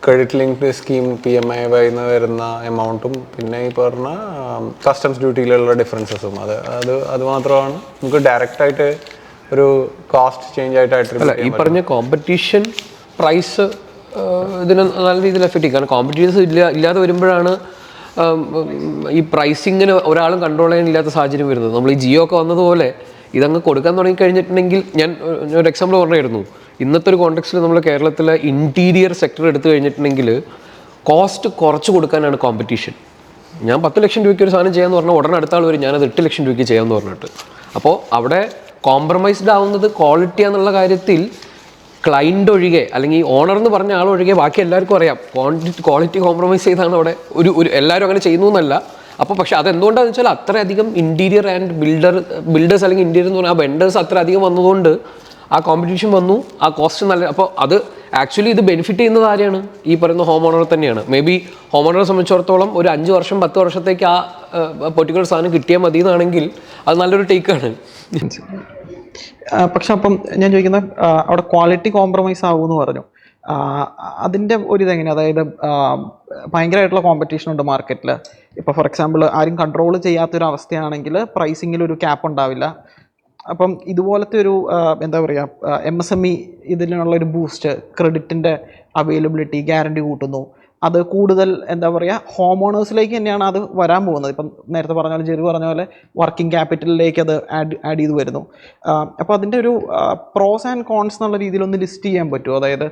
ക്രെഡിറ്റ് ലിങ്ക്ഡ് സ്കീം PMI വഴിന്ന് വരുന്ന എമൗണ്ടും പിന്നെ ഈ പറഞ്ഞ കസ്റ്റംസ് ഡ്യൂട്ടിയിലുള്ള ഡിഫറൻസസും അത് മാത്രമാണ് നമുക്ക് ഡയറക്റ്റായിട്ട് ഒരു കോസ്റ്റ് ചേഞ്ച് ആയിട്ട് ഈ പറഞ്ഞ കോമ്പറ്റീഷൻ പ്രൈസ് ഇതിന് നല്ല രീതിയിൽ എഫക്റ്റ് ചെയ്യും. കാരണം കോമ്പറ്റീഷൻസ് ഇല്ലാതെ വരുമ്പോഴാണ് ഈ പ്രൈസിങ്ങിന് ഒരാളും കൺട്രോൾ ചെയ്യാനില്ലാത്ത സാഹചര്യം വരുന്നത്. നമ്മൾ ഈ ജിയോ ഒക്കെ വന്നതുപോലെ ഇതങ്ങ് കൊടുക്കാൻ തുടങ്ങിക്കഴിഞ്ഞിട്ടുണ്ടെങ്കിൽ, ഞാൻ ഒരു എക്സാമ്പിൾ പറഞ്ഞായിരുന്നു, ഇന്നത്തെ ഒരു കോണ്ടെക്സ്റ്റിൽ നമ്മൾ കേരളത്തിലെ ഇൻറ്റീരിയർ സെക്ടർ എടുത്തു കഴിഞ്ഞിട്ടുണ്ടെങ്കിൽ കോസ്റ്റ് കുറച്ച് കൊടുക്കാനാണ് കോമ്പറ്റീഷൻ. ഞാൻ 10 ലക്ഷം രൂപയ്ക്ക് ഒരു സാധനം ചെയ്യാമെന്ന് പറഞ്ഞാൽ ഉടനെ അടുത്ത ആൾ വരും ഞാനത് 8 ലക്ഷം രൂപയ്ക്ക് ചെയ്യാമെന്ന് പറഞ്ഞിട്ട്. അപ്പോൾ അവിടെ കോംപ്രമൈസ്ഡ് ആവുന്നത് ക്വാളിറ്റി എന്നുള്ള കാര്യത്തിൽ ക്ലൈൻ്റ് ഒഴികെ അല്ലെങ്കിൽ ഓണർ എന്ന് പറഞ്ഞ ആൾ ഒഴികെ ബാക്കി എല്ലാവർക്കും അറിയാം ക്വാളിറ്റി കോംപ്രമൈസ് ചെയ്താണ് അവിടെ ഒരു എല്ലാവരും അങ്ങനെ ചെയ്യുന്നു എന്നല്ല. അപ്പോൾ പക്ഷേ അതെന്തുകൊണ്ടാണെന്ന് വെച്ചാൽ അത്രയധികം ഇൻറ്റീരിയർ ആൻഡ് ബിൽഡേഴ്സ് അല്ലെങ്കിൽ ഇൻറ്റീരിയർ എന്ന് പറഞ്ഞാൽ ആ വെൻഡേഴ്സ് അത്ര അധികം വന്നതുകൊണ്ട് ആ കോമ്പറ്റീഷൻ വന്നു, ആ കോസ്റ്റ് നല്ല. അപ്പോൾ അത് ആക്ച്വലി ഇത് ബെനിഫിറ്റ് ചെയ്യുന്നത് ആരെയാണ്? ഈ പറയുന്ന ഹോം ഓണർ തന്നെയാണ്. മേ ബി ഹോം ഓണറെ സംബന്ധിച്ചിടത്തോളം ഒരു 5 വർഷം 10 വർഷത്തേക്ക് ആ പെർട്ടിക്കുലർ സാധനം കിട്ടിയാൽ മതി എന്നാണെങ്കിൽ അത് നല്ലൊരു ടേക്കാണ്. പക്ഷെ അപ്പം ഞാൻ ചോദിക്കുന്ന അവിടെ ക്വാളിറ്റി കോംപ്രമൈസ് ആവുമെന്ന് പറഞ്ഞു. അതിൻ്റെ ഒരു ഇതെങ്ങനെയാണ്? അതായത് ഭയങ്കരമായിട്ടുള്ള കോമ്പറ്റീഷൻ ഉണ്ട് മാർക്കറ്റിൽ. ഇപ്പോൾ ഫോർ എക്സാമ്പിൾ ആരും കൺട്രോൾ ചെയ്യാത്തൊരു അവസ്ഥയാണെങ്കിൽ പ്രൈസിങ്ങിൽ ഒരു ക്യാപ്പ് ഉണ്ടാവില്ല. അപ്പം ഇതുപോലത്തെ ഒരു എന്താ പറയുക, MSME ഇതിനുള്ളൊരു ബൂസ്റ്റ്, ക്രെഡിറ്റിൻ്റെ അവൈലബിലിറ്റി, ഗ്യാരണ്ടി കൂട്ടുന്നു. അത് കൂടുതൽ എന്താ പറയുക, ഹോം ഓണേഴ്സിലേക്ക് തന്നെയാണ് അത് വരാൻ പോകുന്നത്. ഇപ്പം നേരത്തെ പറഞ്ഞ പോലെ, ജെറി പറഞ്ഞ പോലെ വർക്കിംഗ് ക്യാപിറ്റലിലേക്ക് അത് ആഡ് ചെയ്ത് വരുന്നു. അപ്പോൾ അതിൻ്റെ ഒരു പ്രോസ് ആൻഡ് കോൺസ് എന്നുള്ള രീതിയിലൊന്ന് ലിസ്റ്റ് ചെയ്യാൻ പറ്റുമോ? അതായത്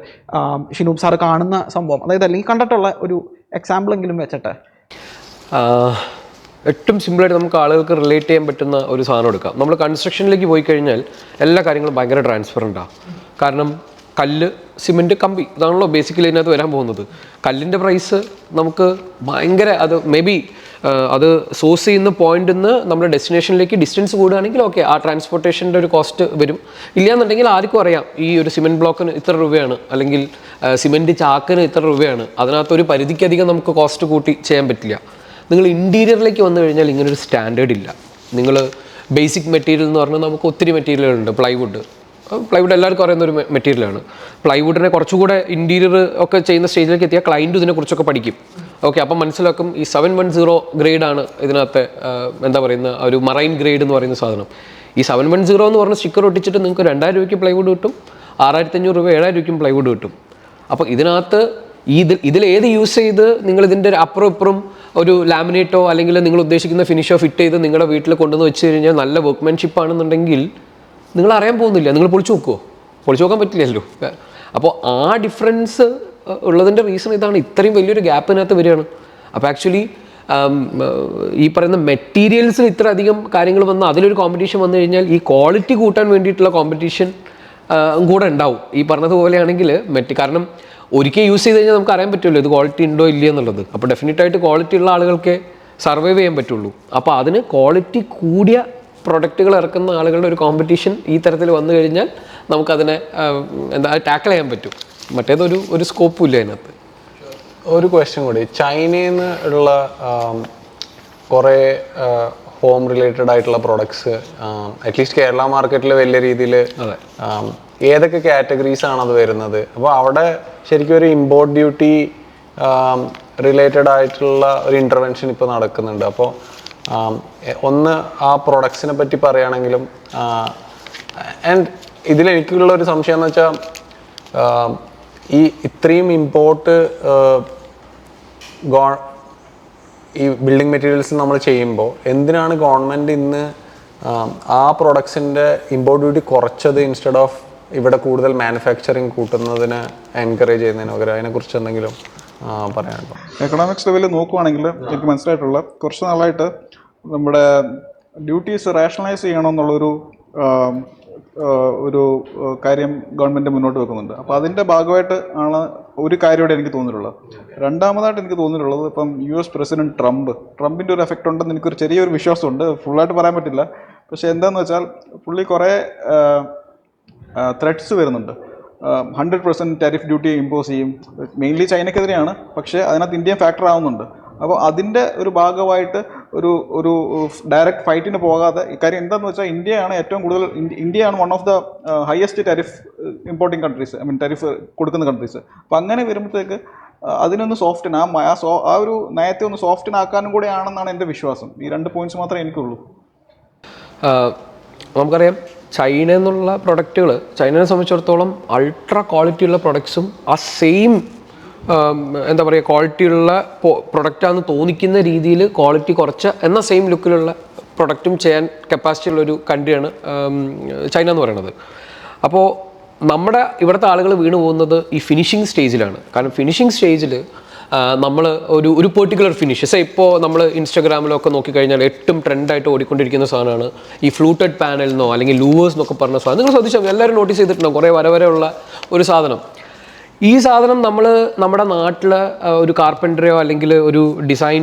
ഷിനൂപ് സാറ് കാണുന്ന സംഭവം, അതായത് അല്ലെങ്കിൽ കണ്ടിട്ടുള്ള ഒരു എക്സാമ്പിളെങ്കിലും വെച്ചിട്ട്. ഏറ്റവും സിമ്പിളായിട്ട് നമുക്ക് ആളുകൾക്ക് റിലേറ്റ് ചെയ്യാൻ പറ്റുന്ന ഒരു സാധനം എടുക്കാം. നമ്മൾ കൺസ്ട്രക്ഷനിലേക്ക് പോയി കഴിഞ്ഞാൽ എല്ലാ കാര്യങ്ങളും ഭയങ്കര ട്രാൻസ്പെറൻറ്റാണ്. കാരണം കല്ല്, സിമെൻറ്റ്, കമ്പി, ഇതാണല്ലോ ബേസിക്കലി ഇതിനകത്ത് വരാൻ പോകുന്നത്. കല്ലിൻ്റെ പ്രൈസ് നമുക്ക് ഭയങ്കര, അത് മേ ബി അത് സോഴ്സ് ചെയ്യുന്ന പോയിന്റിൽ നിന്ന് നമ്മുടെ ഡെസ്റ്റിനേഷനിലേക്ക് ഡിസ്റ്റൻസ് കൂടുകയാണെങ്കിൽ ഓക്കെ, ആ ട്രാൻസ്പോർട്ടേഷൻ്റെ ഒരു കോസ്റ്റ് വരും. ഇല്ലയെന്നുണ്ടെങ്കിൽ ആർക്കും അറിയാം ഈ ഒരു സിമെൻറ്റ് ബ്ലോക്കിന് ഇത്ര രൂപയാണ്, അല്ലെങ്കിൽ സിമെൻറ്റ് ചാക്കിന് ഇത്ര രൂപയാണ്. അതിനകത്തൊരു പരിധിക്കധികം നമുക്ക് കോസ്റ്റ് കൂട്ടി ചെയ്യാൻ പറ്റില്ല. നിങ്ങൾ ഇൻറ്റീരിയറിലേക്ക് വന്നു കഴിഞ്ഞാൽ ഇങ്ങനൊരു സ്റ്റാൻഡേർഡ് ഇല്ല. നിങ്ങൾ ബേസിക് മെറ്റീരിയൽ എന്ന് പറഞ്ഞാൽ നമുക്ക് ഒത്തിരി മെറ്റീരിയലുകളുണ്ട്. പ്ലൈവുഡ് എല്ലാവർക്കും അറിയുന്ന ഒരു മെറ്റീരിയലാണ്. പ്ലൈവുഡിനെ കുറച്ചുകൂടെ ഇൻറ്റീരിയർ ഒക്കെ ചെയ്യുന്ന സ്റ്റേജിലേക്ക് എത്തിയാൽ ക്ലയൻറ്റ് ഇതിനെക്കുറിച്ചൊക്കെ പഠിക്കും. ഓക്കെ, അപ്പം മനസ്സിലാക്കും ഈ 710 ഗ്രേഡാണ് ഇതിനകത്തെ എന്താ പറയുന്ന ഒരു മറൈൻ ഗ്രേഡ് എന്ന് പറയുന്ന സാധനം. ഈ 710 എന്ന് പറഞ്ഞ സ്റ്റിക്കർ ഒട്ടിച്ചിട്ട് നിങ്ങൾക്ക് 2000 രൂപയ്ക്ക് പ്ലൈവുഡ് കിട്ടും, 6500 രൂപ 7000 രൂപയ്ക്കും പ്ലൈവുഡ് കിട്ടും. അപ്പോൾ ഇതിനകത്ത് ഇതിലേത് യൂസ് ചെയ്ത് നിങ്ങൾ ഇതിൻ്റെ അപ്പുറം ഇപ്പുറം ഒരു ലാമിനേറ്റോ അല്ലെങ്കിൽ നിങ്ങൾ ഉദ്ദേശിക്കുന്ന ഫിനിഷോ ഫിറ്റ് ചെയ്ത് നിങ്ങളുടെ വീട്ടിൽ കൊണ്ടുവന്ന് വെച്ച് കഴിഞ്ഞാൽ നല്ല വർക്ക്മാൻഷിപ്പ് ആണെന്നുണ്ടെങ്കിൽ നിങ്ങൾ അറിയാൻ പോകുന്നില്ല. നിങ്ങൾ പൊളിച്ചു നോക്കുമോ? പൊളിച്ചു നോക്കാൻ പറ്റില്ലല്ലോ. അപ്പോൾ ആ ഡിഫറൻസ് ഉള്ളതിൻ്റെ റീസൺ ഇതാണ്. ഇത്രയും വലിയൊരു ഗ്യാപ്പിനകത്ത് വരികയാണ്. അപ്പോൾ ആക്ച്വലി ഈ പറയുന്ന മെറ്റീരിയൽസിൽ ഇത്ര അധികം കാര്യങ്ങൾ വന്ന് അതിലൊരു കോമ്പറ്റീഷൻ വന്നു കഴിഞ്ഞാൽ ഈ ക്വാളിറ്റി കൂട്ടാൻ വേണ്ടിയിട്ടുള്ള കോമ്പറ്റീഷൻ കൂടെ ഉണ്ടാവും. ഈ പറഞ്ഞതുപോലെയാണെങ്കിൽ കാരണം ഒരിക്കൽ യൂസ് ചെയ്ത് കഴിഞ്ഞാൽ നമുക്ക് അറിയാൻ പറ്റുമല്ലോ ഇത് ക്വാളിറ്റി ഉണ്ടോ ഇല്ലയോ എന്നുള്ളത്. അപ്പോൾ ഡെഫിനറ്റായിട്ട് ക്വാളിറ്റി ഉള്ള ആളുകൾക്ക് സർവൈവ് ചെയ്യാൻ പറ്റുള്ളൂ. അപ്പോൾ അതിന് ക്വാളിറ്റി കൂടിയ പ്രൊഡക്റ്റുകൾ ഇറക്കുന്ന ആളുകളുടെ ഒരു കോമ്പറ്റീഷൻ ഈ തരത്തിൽ വന്നു കഴിഞ്ഞാൽ നമുക്കതിനെ ടാക്കിൾ ചെയ്യാൻ പറ്റും. മറ്റേതൊരു സ്കോപ്പും ഇല്ല അതിനകത്ത്. ഒരു ക്വസ്റ്റ്യൻ കൂടി, ചൈനയിൽ നിന്ന് ഉള്ള കുറേ ഹോം റിലേറ്റഡ് ആയിട്ടുള്ള പ്രൊഡക്ട്സ് അറ്റ്ലീസ്റ്റ് കേരള മാർക്കറ്റിൽ വലിയ രീതിയിൽ ഏതൊക്കെ കാറ്റഗറീസ് ആണ് അത് വരുന്നത്? അപ്പോൾ അവിടെ ശരിക്കും ഒരു ഇമ്പോർട്ട് ഡ്യൂട്ടി റിലേറ്റഡ് ആയിട്ടുള്ള ഒരു ഇൻ്റർവെൻഷൻ ഇപ്പോൾ നടക്കുന്നുണ്ട്. അപ്പോൾ ഒന്ന് ആ പ്രൊഡക്ട്സിനെ പറ്റി പറയുകയാണെങ്കിലും, ആൻഡ് ഇതിലെനിക്കുള്ള ഒരു സംശയം എന്ന് വെച്ചാൽ ഈ ഇത്രയും ഇമ്പോർട്ട് ഈ ബിൽഡിംഗ് മെറ്റീരിയൽസ് നമ്മൾ ചെയ്യുമ്പോൾ എന്തിനാണ് ഗവൺമെൻറ് ഇന്ന് ആ പ്രൊഡക്ട്സിൻ്റെ ഇമ്പോർട്ട് ഡ്യൂട്ടി കുറച്ചത് ഇൻസ്റ്റെഡ് ഓഫ് ഇവിടെ കൂടുതൽ മാനുഫാക്ചറിങ് കൂട്ടുന്നതിന് എൻകറേജ് ചെയ്യുന്നതിന് പകരം? അതിനെക്കുറിച്ച് എന്തെങ്കിലും പറയാനുണ്ടോ? എക്കണോമിക്സ് ലെവലിൽ നോക്കുവാണെങ്കിൽ എനിക്ക് മനസ്സിലായിട്ടുള്ള കുറച്ച് നാളായിട്ട് നമ്മുടെ ഡ്യൂട്ടീസ് റാഷണലൈസ് ചെയ്യണമെന്നുള്ളൊരു കാര്യം ഗവൺമെൻറ് മുന്നോട്ട് വെക്കുന്നുണ്ട്. അപ്പോൾ അതിൻ്റെ ഭാഗമായിട്ട് ആണ് ഒരു കാര്യമായിട്ട് എനിക്ക് തോന്നിയിട്ടുള്ളത്. രണ്ടാമതായിട്ട് എനിക്ക് തോന്നിയിട്ടുള്ളത്, ഇപ്പം US പ്രസിഡന്റ് ട്രംപിൻ്റെ ഒരു എഫക്റ്റ് ഉണ്ടെന്ന് എനിക്കൊരു ചെറിയൊരു വിശ്വാസമുണ്ട്. ഫുള്ളായിട്ട് പറയാൻ പറ്റില്ല. പക്ഷേ എന്താണെന്ന് വെച്ചാൽ പുള്ളി കുറേ ത്രെഡ്സ് വരുന്നുണ്ട്. 100% ടാരിഫ് ഡ്യൂട്ടി ഇമ്പോസ് ചെയ്യും. മെയിൻലി ചൈനക്കെതിരെയാണ്, പക്ഷേ അതിനകത്ത് ഇന്ത്യൻ ഫാക്ടർ ആവുന്നുണ്ട്. അപ്പോൾ അതിൻ്റെ ഒരു ഭാഗമായിട്ട് ഒരു ഡയറക്റ്റ് ഫൈറ്റിന് പോകാതെ, ഇക്കാര്യം എന്താണെന്ന് വെച്ചാൽ ഇന്ത്യയാണ് ഏറ്റവും കൂടുതൽ, ഇന്ത്യയാണ് one of the highest tariff importing countries, tariff കൊടുക്കുന്ന കൺട്രീസ്. അപ്പോൾ അങ്ങനെ വരുമ്പോഴത്തേക്ക് അതിനൊന്ന് സോഫ്റ്റൻ, ആ ഒരു നയത്തെ ഒന്ന് സോഫ്റ്റൻ ആക്കാനും കൂടെ ആണെന്നാണ് എൻ്റെ വിശ്വാസം. ഈ 2 പോയിന്റ്സ് മാത്രമേ എനിക്കുള്ളൂ. നമുക്കറിയാം ചൈന എന്നുള്ള പ്രൊഡക്റ്റുകൾ, ചൈനയെ സംബന്ധിച്ചിടത്തോളം അൾട്രാ ക്വാളിറ്റിയുള്ള പ്രൊഡക്ട്സും ആ സെയിം എന്താ പറയുക ക്വാളിറ്റിയുള്ള പ്രൊഡക്റ്റാണെന്ന് തോന്നിക്കുന്ന രീതിയിൽ ക്വാളിറ്റി കുറച്ച എന്നാൽ സെയിം ലുക്കിലുള്ള പ്രൊഡക്റ്റും ചെയ്യാൻ കപ്പാസിറ്റി ഉള്ളൊരു കൺട്രിയാണ് ചൈന എന്ന് പറയുന്നത്. അപ്പോൾ നമ്മുടെ ഇവിടുത്തെ ആളുകൾ വീണു പോകുന്നത് ഈ ഫിനിഷിങ് സ്റ്റേജിലാണ്. കാരണം ഫിനിഷിങ് സ്റ്റേജിൽ നമ്മൾ ഒരു പെർട്ടിക്കുലർ ഫിനിഷ്, ഇപ്പോൾ നമ്മൾ ഇൻസ്റ്റാഗ്രാമിലൊക്കെ നോക്കിക്കഴിഞ്ഞാൽ ഏറ്റവും ട്രെൻഡായിട്ട് ഓടിക്കൊണ്ടിരിക്കുന്ന സാധനമാണ് ഈ ഫ്ലൂട്ടഡ് പാനലിനോ അല്ലെങ്കിൽ ലൂവേഴ്സ് എന്നൊക്കെ പറഞ്ഞ സാധനം. നിങ്ങൾ ശ്രദ്ധിച്ചാൽ എല്ലാവരും നോട്ടീസ് ചെയ്തിട്ടുണ്ടോ? കുറേ വരവരെയുള്ള ഒരു സാധനം. ഈ സാധനം നമ്മൾ നമ്മുടെ നാട്ടിൽ ഒരു കാർപ്പൻറ്ററോ അല്ലെങ്കിൽ ഒരു ഡിസൈൻ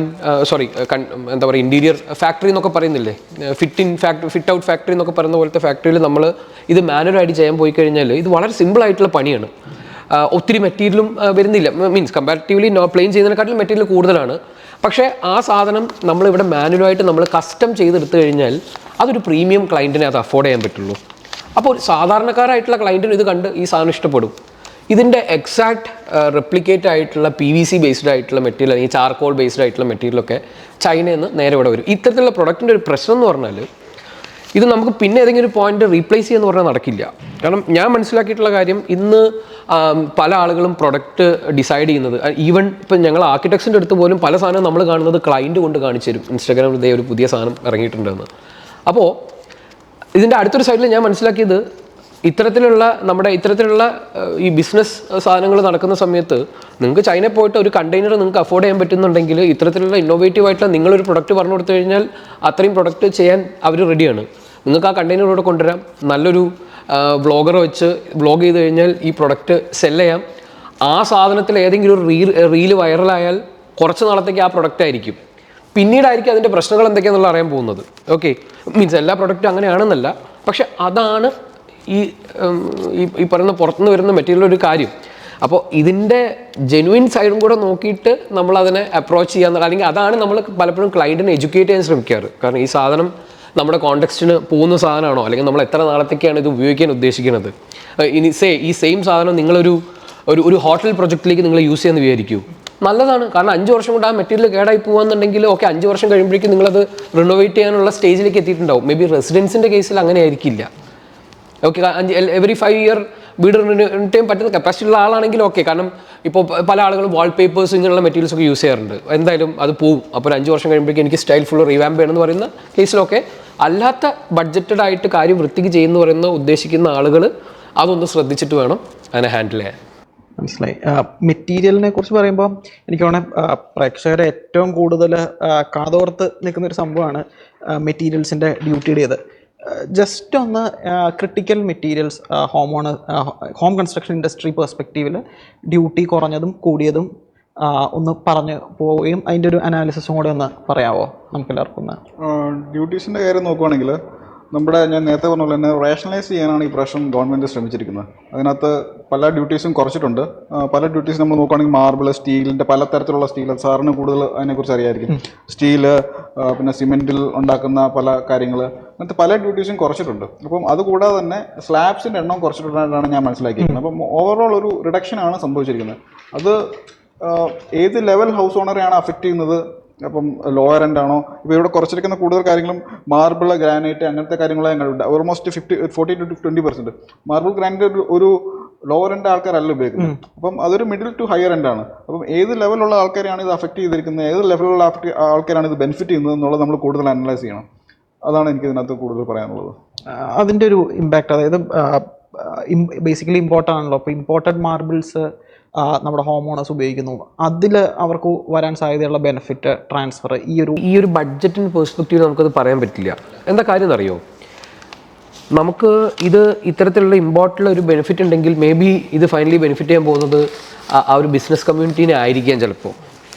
എന്താ പറയുക ഇൻറ്റീരിയർ ഫാക്ടറി എന്നൊക്കെ പറയുന്നില്ലേ, ഫിറ്റ് ഔട്ട് ഫാക്ടറി എന്നൊക്കെ പറയുന്ന പോലത്തെ ഫാക്ടറിയിൽ നമ്മൾ ഇത് മാനുവലായിട്ട് ചെയ്യാൻ പോയി കഴിഞ്ഞാൽ ഇത് വളരെ സിമ്പിളായിട്ടുള്ള പണിയാണ്. ഒത്തിരി മെറ്റീരിയലും വരുന്നില്ല, മീൻസ് കമ്പാരിറ്റീവ്ലി പ്ലെയിൻ ചെയ്യുന്നതിനെക്കാട്ടിലും മെറ്റീരിയൽ കൂടുതലാണ്. പക്ഷേ ആ സാധനം നമ്മളിവിടെ മാനുവലായിട്ട് നമ്മൾ കസ്റ്റം ചെയ്തെടുത്തു കഴിഞ്ഞാൽ അതൊരു പ്രീമിയം ക്ലയൻറ്റിനെ അത് അഫോർഡ് ചെയ്യാൻ പറ്റുള്ളൂ. അപ്പോൾ ഒരു സാധാരണക്കാരായിട്ടുള്ള ക്ലയൻറ്റിന് ഇത് കണ്ട് ഈ സാധനം ഇഷ്ടപ്പെടും. ഇതിൻ്റെ എക്സാക്ട് റെപ്ലിക്കേറ്റ് ആയിട്ടുള്ള PVC ബേസ്ഡ് ആയിട്ടുള്ള മെറ്റീരിയൽ അല്ലെങ്കിൽ ചാർക്കോൾ ബേസ്ഡ് ആയിട്ടുള്ള മെറ്റീരിയലൊക്കെ ചൈനയിൽ നിന്ന് നേരെ ഇവിടെ വരും. ഇത്തരത്തിലുള്ള പ്രൊഡക്റ്റിൻ്റെ ഒരു പ്രശ്നം എന്ന് പറഞ്ഞാൽ ഇത് നമുക്ക് പിന്നെ ഏതെങ്കിലും ഒരു പോയിന്റ് റീപ്ലേസ് ചെയ്യുമെന്ന് പറഞ്ഞാൽ നടക്കില്ല. കാരണം ഞാൻ മനസ്സിലാക്കിയിട്ടുള്ള കാര്യം, ഇന്ന് പല ആളുകളും പ്രൊഡക്റ്റ് ഡിസൈഡ് ചെയ്യുന്നത്, ഈവൻ ഇപ്പം ഞങ്ങൾ ആർക്കിടെക്ട്സിൻ്റെ അടുത്ത് പോലും പല സാധനം നമ്മൾ കാണുന്നത് ക്ലയൻറ്റ് കൊണ്ട് കാണിച്ചു തരും, ഇൻസ്റ്റാഗ്രാമിൽ ഇതേ ഒരു പുതിയ സാധനം ഇറങ്ങിയിട്ടുണ്ടെന്ന്. അപ്പോൾ ഇതിൻ്റെ അടുത്തൊരു സൈഡിൽ ഞാൻ മനസ്സിലാക്കിയത്, ഇത്തരത്തിലുള്ള ഈ ബിസിനസ് സാധനങ്ങൾ നടക്കുന്ന സമയത്ത് നിങ്ങൾക്ക് ചൈനയിൽ പോയിട്ട് ഒരു കണ്ടെയ്നർ നിങ്ങൾക്ക് അഫോർഡ് ചെയ്യാൻ പറ്റുന്നുണ്ടെങ്കിൽ ഇത്തരത്തിലുള്ള ഇന്നോവേറ്റീവ് ആയിട്ടുള്ള നിങ്ങളൊരു പ്രൊഡക്റ്റ് പറഞ്ഞു കൊടുത്തു കഴിഞ്ഞാൽ അത്രയും പ്രൊഡക്റ്റ് ചെയ്യാൻ അവർ റെഡിയാണ്. നിങ്ങൾക്ക് ആ കണ്ടെയ്നർ ഇവിടെ കൊണ്ടുവരാം, നല്ലൊരു വ്ളോഗർ വെച്ച് വ്ളോഗ് ചെയ്ത് കഴിഞ്ഞാൽ ഈ പ്രൊഡക്റ്റ് സെല് ചെയ്യാം. ആ സാധനത്തിൽ ഏതെങ്കിലും ഒരു റീല് വൈറലായാൽ കുറച്ച് നാളത്തേക്ക് ആ പ്രൊഡക്റ്റ് ആയിരിക്കും, പിന്നീടായിരിക്കും അതിൻ്റെ പ്രശ്നങ്ങൾ എന്തൊക്കെയാണെന്നുള്ള അറിയാൻ പോകുന്നത്. ഓക്കെ, മീൻസ് എല്ലാ പ്രൊഡക്റ്റും അങ്ങനെയാണെന്നല്ല, പക്ഷെ അതാണ് ഈ പറയുന്ന പുറത്തുനിന്ന് വരുന്ന മെറ്റീരിയൽ ഒരു കാര്യം. അപ്പോൾ ഇതിൻ്റെ ജെനുവിൻ സൈഡും കൂടെ നോക്കിയിട്ട് നമ്മളതിനെ അപ്രോച്ച് ചെയ്യാൻ, അല്ലെങ്കിൽ അതാണ് നമ്മൾ പലപ്പോഴും ക്ലയൻറ്റിനെ എഡ്യൂക്കേറ്റ് ചെയ്യാൻ ശ്രമിക്കാറ്. കാരണം ഈ സാധനം നമ്മുടെ കോണ്ടെക്സ്റ്റിന് പോകുന്ന സാധനമാണോ, അല്ലെങ്കിൽ നമ്മൾ എത്ര നാളത്തേക്കാണ് ഇത് ഉപയോഗിക്കാൻ ഉദ്ദേശിക്കുന്നത്. ഇനി ഈ സെയിം സാധനം നിങ്ങളൊരു ഹോട്ടൽ പ്രൊജക്റ്റിലേക്ക് നിങ്ങൾ യൂസ് ചെയ്യാമെന്ന് വിചാരിക്കൂ, നല്ലതാണ്. കാരണം 5 വർഷം കൊണ്ട് ആ മെറ്റീരിയൽ കേടായി പോകുകയെന്നുണ്ടെങ്കിൽ ഓക്കെ, 5 വർഷം കഴിയുമ്പോഴേക്കും നിങ്ങളത് റിനോവേറ്റ് ചെയ്യാനുള്ള സ്റ്റേജിലേക്ക് എത്തിയിട്ടുണ്ടാവും. മേ ബി റെസിഡൻസിൻ്റെ കേസിൽ അങ്ങനെ ആയിരിക്കില്ല. ഓക്കെ, എവറി 5 ഇയർ വീട് റിനോവേറ്റ് ചെയ്യാൻ പറ്റുന്ന കപ്പാസിറ്റി ഉള്ള ആളാണെങ്കിൽ ഓക്കെ. കാരണം ഇപ്പോൾ പല ആളുകളും വാൾപേപ്പേഴ്സ് ഇങ്ങനെയുള്ള മെറ്റീരിയൽസ് ഒക്കെ യൂസ് ചെയ്യാറുണ്ട്. എന്തായാലും അത് പോവും. അപ്പോൾ 5 വർഷം കഴിയുമ്പോഴേക്കും എനിക്ക് സ്റ്റൈൽ ഫുൾ റീവാമ്പ് ചെയ്യണമെന്ന് പറയുന്ന കേസിലൊക്കെ, അല്ലാത്ത ബഡ്ജറ്റഡ് ആയിട്ട് കാര്യം വൃത്തിക്ക് ചെയ്യുന്ന പറയുന്ന ഉദ്ദേശിക്കുന്ന ആളുകൾ അതൊന്ന് ശ്രദ്ധിച്ചിട്ട് വേണം അതിനെ ഹാൻഡിൽ ചെയ്യാൻ. മനസ്സിലായി. മെറ്റീരിയലിനെ കുറിച്ച് പറയുമ്പോൾ എനിക്ക് തോന്നുന്നത് പ്രേക്ഷകരെ ഏറ്റവും കൂടുതൽ കാതോർത്ത് നിൽക്കുന്നൊരു സംഭവമാണ് മെറ്റീരിയൽസിൻ്റെ ഡ്യൂട്ടിയുടേത്. ജസ്റ്റ് ഒന്ന് critical materials home construction industry പെർസ്പെക്റ്റീവിൽ ഡ്യൂട്ടി കുറഞ്ഞതും കൂടിയതും ഒന്ന് പറഞ്ഞു പോവുകയും അതിൻ്റെ ഒരു അനാലിസിസും കൂടെ ഒന്ന് പറയാമോ നമുക്കെല്ലാവർക്കും ഒന്ന്? ഡ്യൂട്ടീസിൻ്റെ കാര്യം നോക്കുവാണെങ്കിൽ ഞാൻ നേരത്തെ പറഞ്ഞ പോലെ തന്നെ റേഷണലൈസ് ചെയ്യാനാണ് ഈ പ്രാവശ്യം ഗവൺമെൻറ് ശ്രമിച്ചിരിക്കുന്നത്. അതിനകത്ത് പല ഡ്യൂട്ടീസും കുറച്ചിട്ടുണ്ട്. പല ഡ്യൂട്ടീസ് നമ്മൾ നോക്കുകയാണെങ്കിൽ മാർബിൾ, സ്റ്റീലിൻ്റെ പലതരത്തിലുള്ള സ്റ്റീൽ, സാറിന് കൂടുതൽ അതിനെക്കുറിച്ച് അറിയാമായിരിക്കും. സ്റ്റീല്, പിന്നെ സിമെൻറ്റിൽ ഉണ്ടാക്കുന്ന പല കാര്യങ്ങൾ, അങ്ങനത്തെ പല ഡ്യൂട്ടീസും കുറച്ചിട്ടുണ്ട്. അപ്പം അതുകൂടാതെ തന്നെ സ്ലാബ്സിൻ്റെ എണ്ണം കുറച്ചിട്ടുണ്ടെന്നാണ് ഞാൻ മനസ്സിലാക്കിയിരിക്കുന്നത്. അപ്പം ഓവറോൾ ഒരു റിഡക്ഷനാണ് സംഭവിച്ചിരിക്കുന്നത്. അത് ഏത് ലെവൽ ഹൗസ് ഓണറെയാണ് അഫക്റ്റ് ചെയ്യുന്നത്? അപ്പം ലോവർ എൻഡ് ആണോ? ഇപ്പോൾ ഇവിടെ കുറച്ചിരിക്കുന്ന കൂടുതൽ കാര്യങ്ങളും മാർബിൾ, ഗ്രാനൈറ്റ് അങ്ങനത്തെ കാര്യങ്ങളെ ഞങ്ങളുണ്ട്. Almost 40 to 20%. മാർബിൾ, ഗ്രാനൈറ്റ് ഒരു ലോവർ എൻഡ് ആൾക്കാരല്ല ഉപയോഗിക്കുന്നത്. അപ്പം അതൊരു മിഡിൽ ടു ഹയർ എൻഡ് ആണ്. അപ്പം ഏത് ലെവലുള്ള ആൾക്കാരെയാണ് ഇത് അഫക്റ്റ് ചെയ്തിരിക്കുന്നത്, ഏത് ലെവലുള്ള ആൾക്കാരാണ് ഇത് ബെനിഫിറ്റ് ചെയ്യുന്നത് എന്നുള്ളത് നമ്മൾ കൂടുതൽ അനലൈസ് ചെയ്യണം. അതാണ് എനിക്ക് ഇതിനകത്ത് കൂടുതൽ പറയാനുള്ളത്. അതിൻ്റെ ഒരു ഇമ്പാക്റ്റ്, അതായത് ബേസിക്കലി ഇമ്പോർട്ടൻ്റ് ആണല്ലോ. അപ്പോൾ ഇമ്പോർട്ടഡ് മാർബിൾസ് നമ്മുടെ ഹോം ഓണേഴ്സ് ഉപയോഗിക്കുന്നു, അതിൽ അവർക്ക് വരാൻ സാധ്യതയുള്ള ബെനിഫിറ്റ് ട്രാൻസ്ഫർ ഈ ഒരു ബഡ്ജറ്റിൻ്റെ പെർസ്പെക്റ്റീവ് നമുക്കത് പറയാൻ പറ്റില്ല. എന്താ കാര്യം എന്നറിയോ? നമുക്ക് ഇത് ഇത്തരത്തിലുള്ള ഇമ്പോർട്ടുള്ള ഒരു ബെനിഫിറ്റ് ഉണ്ടെങ്കിൽ മേ ബി ഇത് ഫൈനലി ബെനിഫിറ്റ് ചെയ്യാൻ പോകുന്നത് ആ ഒരു ബിസിനസ് കമ്മ്യൂണിറ്റീനെ ആയിരിക്കാം ചിലപ്പോൾ.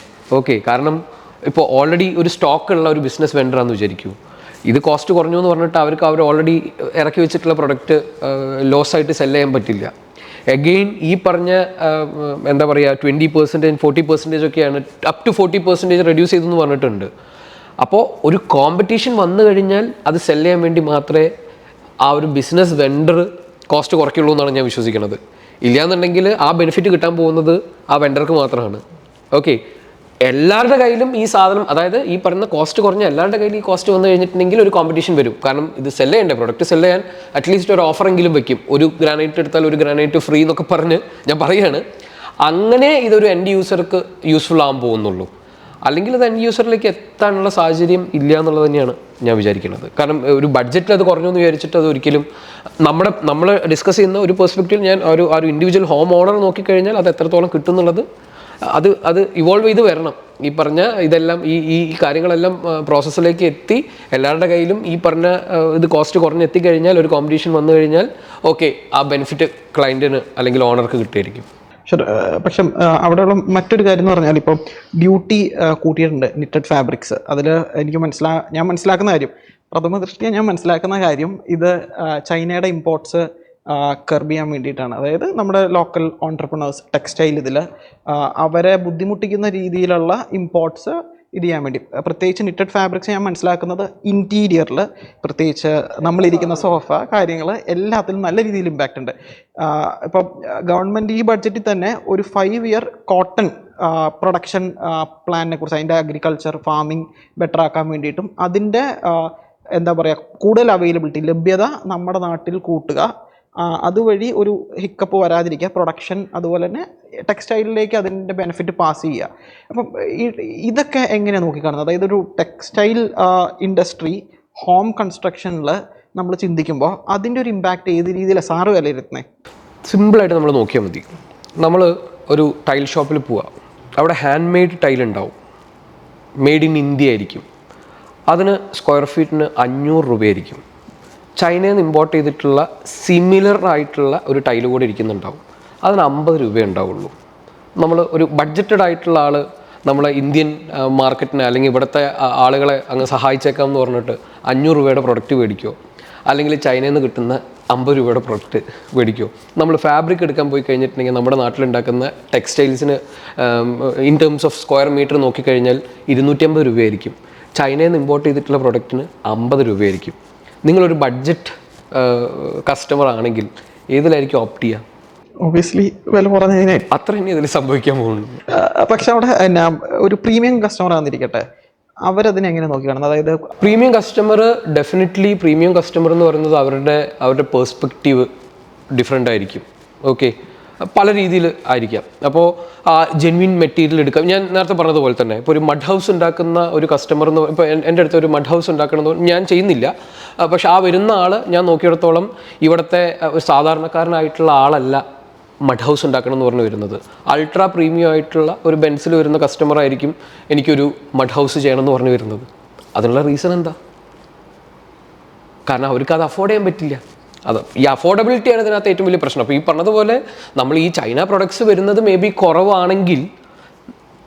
ഓക്കെ, കാരണം ഇപ്പോൾ ഓൾറെഡി ഒരു സ്റ്റോക്ക് ഉള്ള ഒരു ബിസിനസ് വെണ്ടറാണെന്ന് വിചാരിക്കൂ. ഇത് കോസ്റ്റ് കുറഞ്ഞു എന്ന് പറഞ്ഞിട്ട് അവർ ഓൾറെഡി ഇറക്കി വെച്ചിട്ടുള്ള പ്രൊഡക്റ്റ് ലോസ് ആയിട്ട് സെല് ചെയ്യാൻ പറ്റില്ല. അഗെയിൻ ഈ പറഞ്ഞ എന്താ പറയുക 20%, 40% ഒക്കെയാണ്, അപ് ടു 40% റെഡ്യൂസ് ചെയ്തെന്ന് പറഞ്ഞിട്ടുണ്ട്. അപ്പോൾ ഒരു കോമ്പറ്റീഷൻ വന്നു കഴിഞ്ഞാൽ അത് സെല് ചെയ്യാൻ വേണ്ടി മാത്രമേ ആ ഒരു ബിസിനസ് വെണ്ടർ കോസ്റ്റ് കുറയ്ക്കുള്ളൂ എന്നാണ് ഞാൻ വിശ്വസിക്കുന്നത്. ഇല്ലയെന്നുണ്ടെങ്കിൽ ആ ബെനിഫിറ്റ് കിട്ടാൻ പോകുന്നത് ആ വെണ്ടർക്ക് മാത്രമാണ്. ഓക്കെ, എല്ലാവരുടെ കയ്യിലും ഈ സാധനം, അതായത് ഈ പറയുന്ന കോസ്റ്റ് കുറഞ്ഞ എല്ലാവരുടെ കയ്യിൽ ഈ കോസ്റ്റ് വന്നു കഴിഞ്ഞിട്ടുണ്ടെങ്കിൽ ഒരു കോമ്പറ്റീഷൻ വരും. കാരണം ഇത് സെല് ചെയ്യേണ്ട പ്രൊഡക്റ്റ് സെല് ചെയ്യാൻ അറ്റ്ലീസ്റ്റ് ഒരു ഓഫറെങ്കിലും വെക്കും. ഒരു ഗ്രാനൈറ്റ് എടുത്താൽ ഒരു ഗ്രാനൈറ്റ് ഫ്രീ എന്നൊക്കെ പറഞ്ഞ് ഞാൻ പറയുകയാണ്. അങ്ങനെ ഇതൊരു എൻഡ് യൂസർക്ക് യൂസ്ഫുൾ ആകാൻ പോകുന്നുള്ളൂ. അല്ലെങ്കിൽ അത് എൻഡ് യൂസറിലേക്ക് എത്താനുള്ള സാഹചര്യം ഇല്ല എന്നുള്ളത് തന്നെയാണ് ഞാൻ വിചാരിക്കുന്നത്. കാരണം ഒരു ബഡ്ജറ്റിൽ അത് കുറഞ്ഞു എന്ന് വിചാരിച്ചിട്ട് അത് ഒരിക്കലും നമ്മൾ ഡിസ്കസ് ചെയ്യുന്ന ഒരു പെർസ്പെക്റ്റീവ് ഞാൻ ഒരു ഇൻഡിവിജ്വൽ ഹോം ഓണർ നോക്കിക്കഴിഞ്ഞാൽ അത് എത്രത്തോളം കിട്ടും എന്നുള്ളത് അത് ഇവോൾവ് ചെയ്ത് വരണം. ഈ പറഞ്ഞ ഇതെല്ലാം ഈ കാര്യങ്ങളെല്ലാം പ്രോസസ്സിലേക്ക് എത്തി എല്ലാവരുടെ കയ്യിലും ഈ പറഞ്ഞ ഇത് കോസ്റ്റ് കുറഞ്ഞ് എത്തിക്കഴിഞ്ഞാൽ ഒരു കോമ്പറ്റീഷൻ വന്നു കഴിഞ്ഞാൽ ഓക്കെ, ആ ബെനിഫിറ്റ് ക്ലയൻറ്റിന് അല്ലെങ്കിൽ ഓണർക്ക് കിട്ടിയിരിക്കും. പക്ഷെ അവിടെയുള്ള മറ്റൊരു കാര്യം എന്ന് പറഞ്ഞാൽ ഇപ്പോൾ ഡ്യൂട്ടി കൂട്ടിയിട്ടുണ്ട് നിറ്റഡ് ഫാബ്രിക്സ്. അതിൽ ഞാൻ മനസ്സിലാക്കുന്ന കാര്യം, പ്രഥമ ദൃഷ്ടിയ ഞാൻ മനസ്സിലാക്കുന്ന കാര്യം, ഇത് ചൈനയുടെ ഇമ്പോർട്ട്സ് കർബ് ചെയ്യാൻ വേണ്ടിയിട്ടാണ്. അതായത് നമ്മുടെ ലോക്കൽ ഓൺട്രപ്രണേഴ്സ് ടെക്സ്റ്റൈൽ ഇതിൽ അവരെ ബുദ്ധിമുട്ടിക്കുന്ന രീതിയിലുള്ള ഇമ്പോർട്ട്സ് ഇത് ചെയ്യാൻ വേണ്ടി. പ്രത്യേകിച്ച് നിറ്റഡ് ഫാബ്രിക്സ് ഞാൻ മനസ്സിലാക്കുന്നത് ഇൻറ്റീരിയറിൽ, പ്രത്യേകിച്ച് നമ്മളിരിക്കുന്ന സോഫ കാര്യങ്ങൾ എല്ലാത്തിലും നല്ല രീതിയിൽ ഇമ്പാക്റ്റ് ഉണ്ട്. ഇപ്പം ഗവൺമെൻറ് ഈ ബഡ്ജറ്റിൽ തന്നെ ഒരു 5 ഇയർ കോട്ടൺ പ്രൊഡക്ഷൻ പ്ലാനിനെ കുറിച്ച്, അതിൻ്റെ അഗ്രികൾച്ചർ ഫാമിംഗ് ബെറ്റർ ആക്കാൻ വേണ്ടിയിട്ടും അതിൻ്റെ എന്താ പറയുക കൂടുതൽ അവൈലബിലിറ്റി ലഭ്യത നമ്മുടെ നാട്ടിൽ കൂട്ടുക, അതുവഴി ഒരു ഹിക്കപ്പ് വരാതിരിക്കുക, പ്രൊഡക്ഷൻ അതുപോലെ തന്നെ ടെക്സ്റ്റൈലിലേക്ക് അതിൻ്റെ ബെനിഫിറ്റ് പാസ് ചെയ്യുക. അപ്പം ഇതൊക്കെ എങ്ങനെയാണ് നോക്കിക്കാണുന്നത്? അതായത് ഒരു ടെക്സ്റ്റൈൽ ഇൻഡസ്ട്രി ഹോം കൺസ്ട്രക്ഷനിൽ നമ്മൾ ചിന്തിക്കുമ്പോൾ അതിൻ്റെ ഒരു ഇമ്പാക്റ്റ് ഏത് രീതിയിലാണ് സാറ് വിലയിരുത്തുന്നത്? സിമ്പിളായിട്ട് നമ്മൾ നോക്കിയാൽ മതി. നമ്മൾ ഒരു ടൈൽ ഷോപ്പിൽ പോവുക, അവിടെ ഹാൻഡ് മെയ്ഡ് ടൈൽ ഉണ്ടാവും, മെയ്ഡ് ഇൻ ഇന്ത്യ ആയിരിക്കും. അതിന് സ്ക്വയർ ഫീറ്റിന് 500 രൂപയായിരിക്കും. ചൈനയിൽ നിന്ന് ഇമ്പോർട്ട് ചെയ്തിട്ടുള്ള സിമിലർ ആയിട്ടുള്ള ഒരു ടൈല് കൂടെ ഇരിക്കുന്നുണ്ടാവും, അതിന് 50 രൂപയേ ഉണ്ടാവുള്ളൂ. നമ്മൾ ഒരു ബഡ്ജറ്റഡ് ആയിട്ടുള്ള ആൾ നമ്മളെ ഇന്ത്യൻ മാർക്കറ്റിനെ അല്ലെങ്കിൽ ഇവിടുത്തെ ആളുകളെ അങ്ങ് സഹായിച്ചേക്കാം എന്ന് പറഞ്ഞിട്ട് 500 രൂപയുടെ പ്രൊഡക്റ്റ് മേടിക്കുമോ, അല്ലെങ്കിൽ ചൈനയിൽ നിന്ന് കിട്ടുന്ന 50 രൂപയുടെ പ്രൊഡക്റ്റ് മേടിക്കുമോ? നമ്മൾ ഫാബ്രിക് എടുക്കാൻ പോയി കഴിഞ്ഞിട്ടുണ്ടെങ്കിൽ നമ്മുടെ നാട്ടിലുണ്ടാക്കുന്ന ടെക്സ്റ്റൈൽസിന് in terms of square metre നോക്കിക്കഴിഞ്ഞാൽ 250 രൂപയായിരിക്കും. ചൈനയിൽ നിന്ന് ഇമ്പോർട്ട് ചെയ്തിട്ടുള്ള പ്രൊഡക്റ്റിന് 50 രൂപയായിരിക്കും. നിങ്ങളൊരു ബഡ്ജറ്റ് കസ്റ്റമർ ആണെങ്കിൽ ഏതിലായിരിക്കും ഓപ്റ്റ് ചെയ്യുക? ഒബിയസ്ലി വില കുറഞ്ഞതിനെ അത്ര ഇനി ഇതിൽ സംഭവിക്കാൻ പോകുന്നു. പക്ഷെ അവിടെ എന്നാ ഒരു പ്രീമിയം കസ്റ്റമർ ആണെന്നിരിക്കട്ടെ, അവരതിനെ എങ്ങനെ നോക്കി കാണുന്നത്? അതായത് premium customer, definitely premium customer എന്ന് പറയുന്നത് അവരുടെ പേഴ്സ്പെക്റ്റീവ് ഡിഫറെൻ്റ് ആയിരിക്കും. ഓക്കെ, പല രീതിയിൽ ആയിരിക്കാം. അപ്പോൾ ആ ജെന്വിൻ മെറ്റീരിയൽ എടുക്കാം. ഞാൻ നേരത്തെ പറഞ്ഞതുപോലെ തന്നെ ഇപ്പോൾ ഒരു മഡ് ഹൗസ് ഉണ്ടാക്കുന്ന ഒരു കസ്റ്റമർ എന്ന്, ഇപ്പോൾ എൻ്റെ അടുത്ത് ഒരു മഡ് ഹൗസ് ഉണ്ടാക്കണമെന്ന് ഞാൻ ചെയ്യുന്നില്ല, പക്ഷെ ആ വരുന്ന ആൾ ഞാൻ നോക്കിയിടത്തോളം ഇവിടുത്തെ ഒരു സാധാരണക്കാരനായിട്ടുള്ള ആളല്ല മഡ് ഹൗസ് ഉണ്ടാക്കണം എന്ന് പറഞ്ഞ് വരുന്നത്. അൾട്രാ പ്രീമിയം ആയിട്ടുള്ള ഒരു ബെൻസിൽ വരുന്ന കസ്റ്റമർ ആയിരിക്കും എനിക്കൊരു മഡ് ഹൗസ് ചെയ്യണമെന്ന് പറഞ്ഞു വരുന്നത്. അതിനുള്ള റീസൺ എന്താ? കാരണം അവർക്ക് അത് അഫോർഡ് ചെയ്യാൻ പറ്റില്ല. അത് ഈ അഫോർഡബിലിറ്റിയാണ് ഇതിനകത്ത് ഏറ്റവും വലിയ പ്രശ്നം. അപ്പോൾ ഈ പറഞ്ഞതുപോലെ നമ്മൾ ഈ ചൈന പ്രൊഡക്ട്സ് വരുന്നത് മേ ബി കുറവാണെങ്കിൽ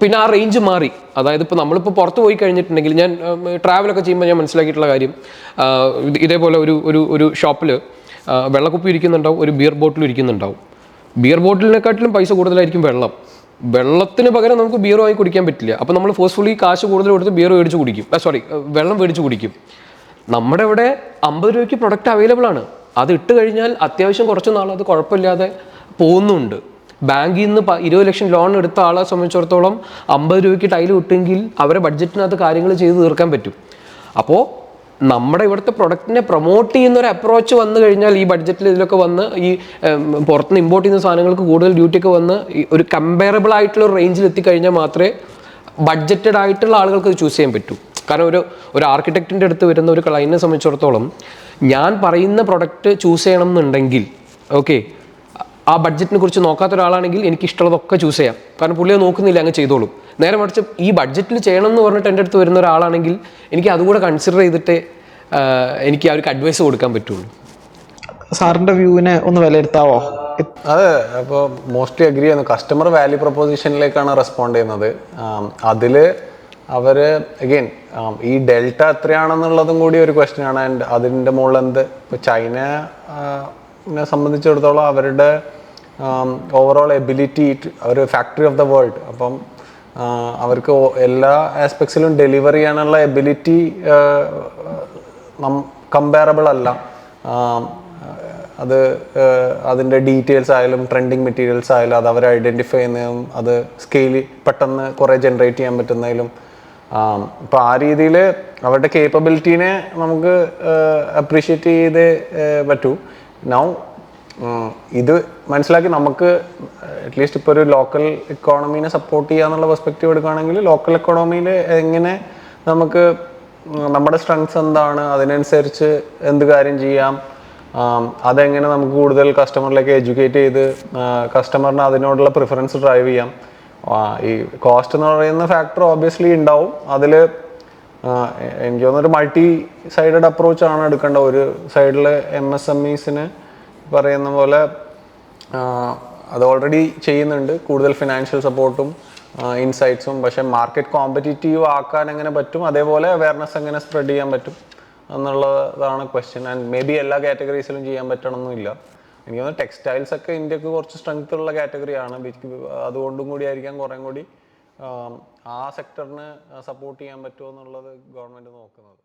പിന്നെ ആ റേഞ്ച് മാറി. അതായത് ഇപ്പോൾ നമ്മളിപ്പോൾ പുറത്ത് പോയി കഴിഞ്ഞിട്ടുണ്ടെങ്കിൽ, ഞാൻ ട്രാവലൊക്കെ ചെയ്യുമ്പോൾ ഞാൻ മനസ്സിലാക്കിയിട്ടുള്ള കാര്യം, ഇതേപോലെ ഒരു ഷോപ്പിൽ വെള്ളക്കുപ്പി ഇരിക്കുന്നുണ്ടാവും, ഒരു ബിയർ ബോട്ടിൽ ഇരിക്കുന്നുണ്ടാവും. ബിയർ ബോട്ടിലിനെക്കാട്ടിലും പൈസ കൂടുതലായിരിക്കും വെള്ളത്തിന് പകരം നമുക്ക് ബിയർ വാങ്ങി കുടിക്കാൻ പറ്റില്ല. അപ്പോൾ നമ്മൾ ഫോഴ്സ്ഫുള്ളി കാശ് കൂടുതൽ കൊടുത്ത് ബിയർ മേടിച്ച് കുടിക്കും, വെള്ളം മേടിച്ച് കുടിക്കും. നമ്മുടെ ഇവിടെ 50 രൂപയ്ക്ക് പ്രൊഡക്റ്റ് അവൈലബിൾ ആണ്. അത് ഇട്ട് കഴിഞ്ഞാൽ അത്യാവശ്യം കുറച്ച് നാൾ അത് കുഴപ്പമില്ലാതെ പോകുന്നുണ്ട്. ബാങ്കിൽ നിന്ന് 20 ലക്ഷം ലോൺ എടുത്ത ആളെ സംബന്ധിച്ചിടത്തോളം 50 രൂപയ്ക്ക് ടൈൽ കിട്ടുമെങ്കിൽ അവരെ ബഡ്ജറ്റിനകത്ത് കാര്യങ്ങൾ ചെയ്ത് തീർക്കാൻ പറ്റും. അപ്പോൾ നമ്മുടെ ഇവിടുത്തെ പ്രൊഡക്റ്റിനെ പ്രൊമോട്ട് ചെയ്യുന്ന ഒരു അപ്രോച്ച് വന്നു കഴിഞ്ഞാൽ ഈ ബഡ്ജറ്റിൽ ഇതിലൊക്കെ വന്ന് ഈ പുറത്തുനിന്ന് ഇമ്പോർട്ട് ചെയ്യുന്ന സാധനങ്ങൾക്ക് കൂടുതൽ ഡ്യൂട്ടിയൊക്കെ വന്ന് ഒരു കമ്പയറബിൾ ആയിട്ടുള്ള ഒരു റേഞ്ചിൽ എത്തിക്കഴിഞ്ഞാൽ മാത്രമേ ബഡ്ജറ്റഡ് ആയിട്ടുള്ള ആളുകൾക്ക് ഇത് ചൂസ് ചെയ്യാൻ പറ്റൂ. കാരണം ഒരു ആർക്കിടെക്റ്റിൻ്റെ അടുത്ത് വരുന്ന ഒരു ക്ലയൻറ്റിനെ സംബന്ധിച്ചിടത്തോളം ഞാൻ പറയുന്ന പ്രൊഡക്റ്റ് ചൂസ് ചെയ്യണം എന്നുണ്ടെങ്കിൽ, ഓക്കെ, ആ ബഡ്ജറ്റിനെ കുറിച്ച് നോക്കാത്ത ഒരാളാണെങ്കിൽ എനിക്ക് ഇഷ്ടമുള്ളതൊക്കെ ചൂസ് ചെയ്യാം. കാരണം പുള്ളിയെ നോക്കുന്നില്ല, അങ്ങ് ചെയ്തോളും. നേരെ മറിച്ച് ഈ ബഡ്ജറ്റിൽ ചെയ്യണം എന്ന് പറഞ്ഞിട്ട് എൻ്റെ അടുത്ത് വരുന്ന ഒരാളാണെങ്കിൽ എനിക്ക് അതുകൂടെ കൺസിഡർ ചെയ്തിട്ട് എനിക്ക് അവർക്ക് അഡ്വൈസ് കൊടുക്കാൻ പറ്റുള്ളൂ. സാറിൻ്റെ വ്യൂവിനെ ഒന്ന് വിലയിരുത്താവോ? അതെ, അപ്പോൾ മോസ്റ്റ്ലി അഗ്രി ചെയ്യുന്നു. കസ്റ്റമർ വാല്യൂ പ്രൊപ്പോസിഷനിലേക്കാണ് റെസ്പോണ്ട് ചെയ്യുന്നത്. അതിൽ അവർ അഗെയിൻ ഈ ഡെൽറ്റ എത്രയാണെന്നുള്ളതും കൂടി ഒരു ക്വസ്റ്റ്യൻ ആണ്. ആൻഡ് അതിൻ്റെ മുകളിൽ ഇപ്പോൾ ചൈനയെ സംബന്ധിച്ചിടത്തോളം അവരുടെ ഓവറോൾ എബിലിറ്റി, അവർ ഫാക്ടറി ഓഫ് ദ വേൾഡ്. അപ്പം അവർക്ക് എല്ലാ ആസ്പെക്ട്സിലും ഡെലിവർ ചെയ്യാനുള്ള എബിലിറ്റി കമ്പയറബിൾ അല്ല. അത് അതിൻ്റെ ഡീറ്റെയിൽസ് ആയാലും ട്രെൻഡിങ് മെറ്റീരിയൽസ് ആയാലും അത് അവർ ഐഡൻറ്റിഫൈ ചെയ്യുന്നതും അത് സ്കെയിൽ പെട്ടെന്ന് കുറേ ജനറേറ്റ് ചെയ്യാൻ പറ്റുന്നതിലും അപ്പോൾ ആ രീതിയിൽ അവരുടെ കേപ്പബിലിറ്റീനെ നമുക്ക് അപ്രീഷിയേറ്റ് ചെയ്തേ പറ്റൂ. നൗ ഇത് മനസ്സിലാക്കി നമുക്ക് അറ്റ്ലീസ്റ്റ് ഇപ്പോൾ ഒരു ലോക്കൽ ഇക്കോണമീനെ സപ്പോർട്ട് ചെയ്യുക എന്നുള്ള പെർസ്പെക്റ്റീവ് എടുക്കുകയാണെങ്കിൽ ലോക്കൽ എക്കോണമിയിൽ എങ്ങനെ നമുക്ക് നമ്മുടെ സ്ട്രെങ്ത്സ് എന്താണ്, അതിനനുസരിച്ച് എന്ത് കാര്യം ചെയ്യാം, അതെങ്ങനെ നമുക്ക് കൂടുതൽ കസ്റ്റമറിലേക്ക് എഡ്യൂക്കേറ്റ് ചെയ്ത് കസ്റ്റമറിന് അതിനോടുള്ള പ്രിഫറൻസ് ഡ്രൈവ് ചെയ്യാം. ഈ കോസ്റ്റ് എന്ന് പറയുന്ന ഫാക്ടർ ഓബ്വിയസ്ലി ഉണ്ടാവും. അതിൽ എനിക്ക് തോന്നുന്നൊരു മൾട്ടി സൈഡഡ് അപ്രോച്ചാണ് എടുക്കേണ്ടത്. ഒരു സൈഡിൽ MSMEസിന് പറയുന്ന പോലെ അത് ഓൾറെഡി ചെയ്യുന്നുണ്ട്, കൂടുതൽ ഫിനാൻഷ്യൽ സപ്പോർട്ടും ഇൻസൈറ്റ്സും. പക്ഷേ മാർക്കറ്റ് കോമ്പറ്റീറ്റീവ് ആക്കാൻ എങ്ങനെ പറ്റും, അതേപോലെ അവയർനെസ് എങ്ങനെ സ്പ്രെഡ് ചെയ്യാൻ പറ്റും എന്നുള്ളതാണ് ക്വസ്റ്റ്യൻ. ആൻഡ് മേ ബി എല്ലാ കാറ്റഗറീസിലും ചെയ്യാൻ പറ്റണമെന്നില്ല. എനിക്ക് തോന്നുന്നു ടെക്സ്റ്റൈൽസ് ഒക്കെ ഇന്ത്യക്ക് കുറച്ച് സ്ട്രെങ്ത് ഉള്ള കാറ്റഗറിയാണ്. അതുകൊണ്ടും കൂടി ആയിരിക്കാം കുറേ കൂടി ആ സെക്ടറിന് സപ്പോർട്ട് ചെയ്യാൻ പറ്റുമോ എന്നുള്ളത് ഗവൺമെൻറ് നോക്കുന്നത്.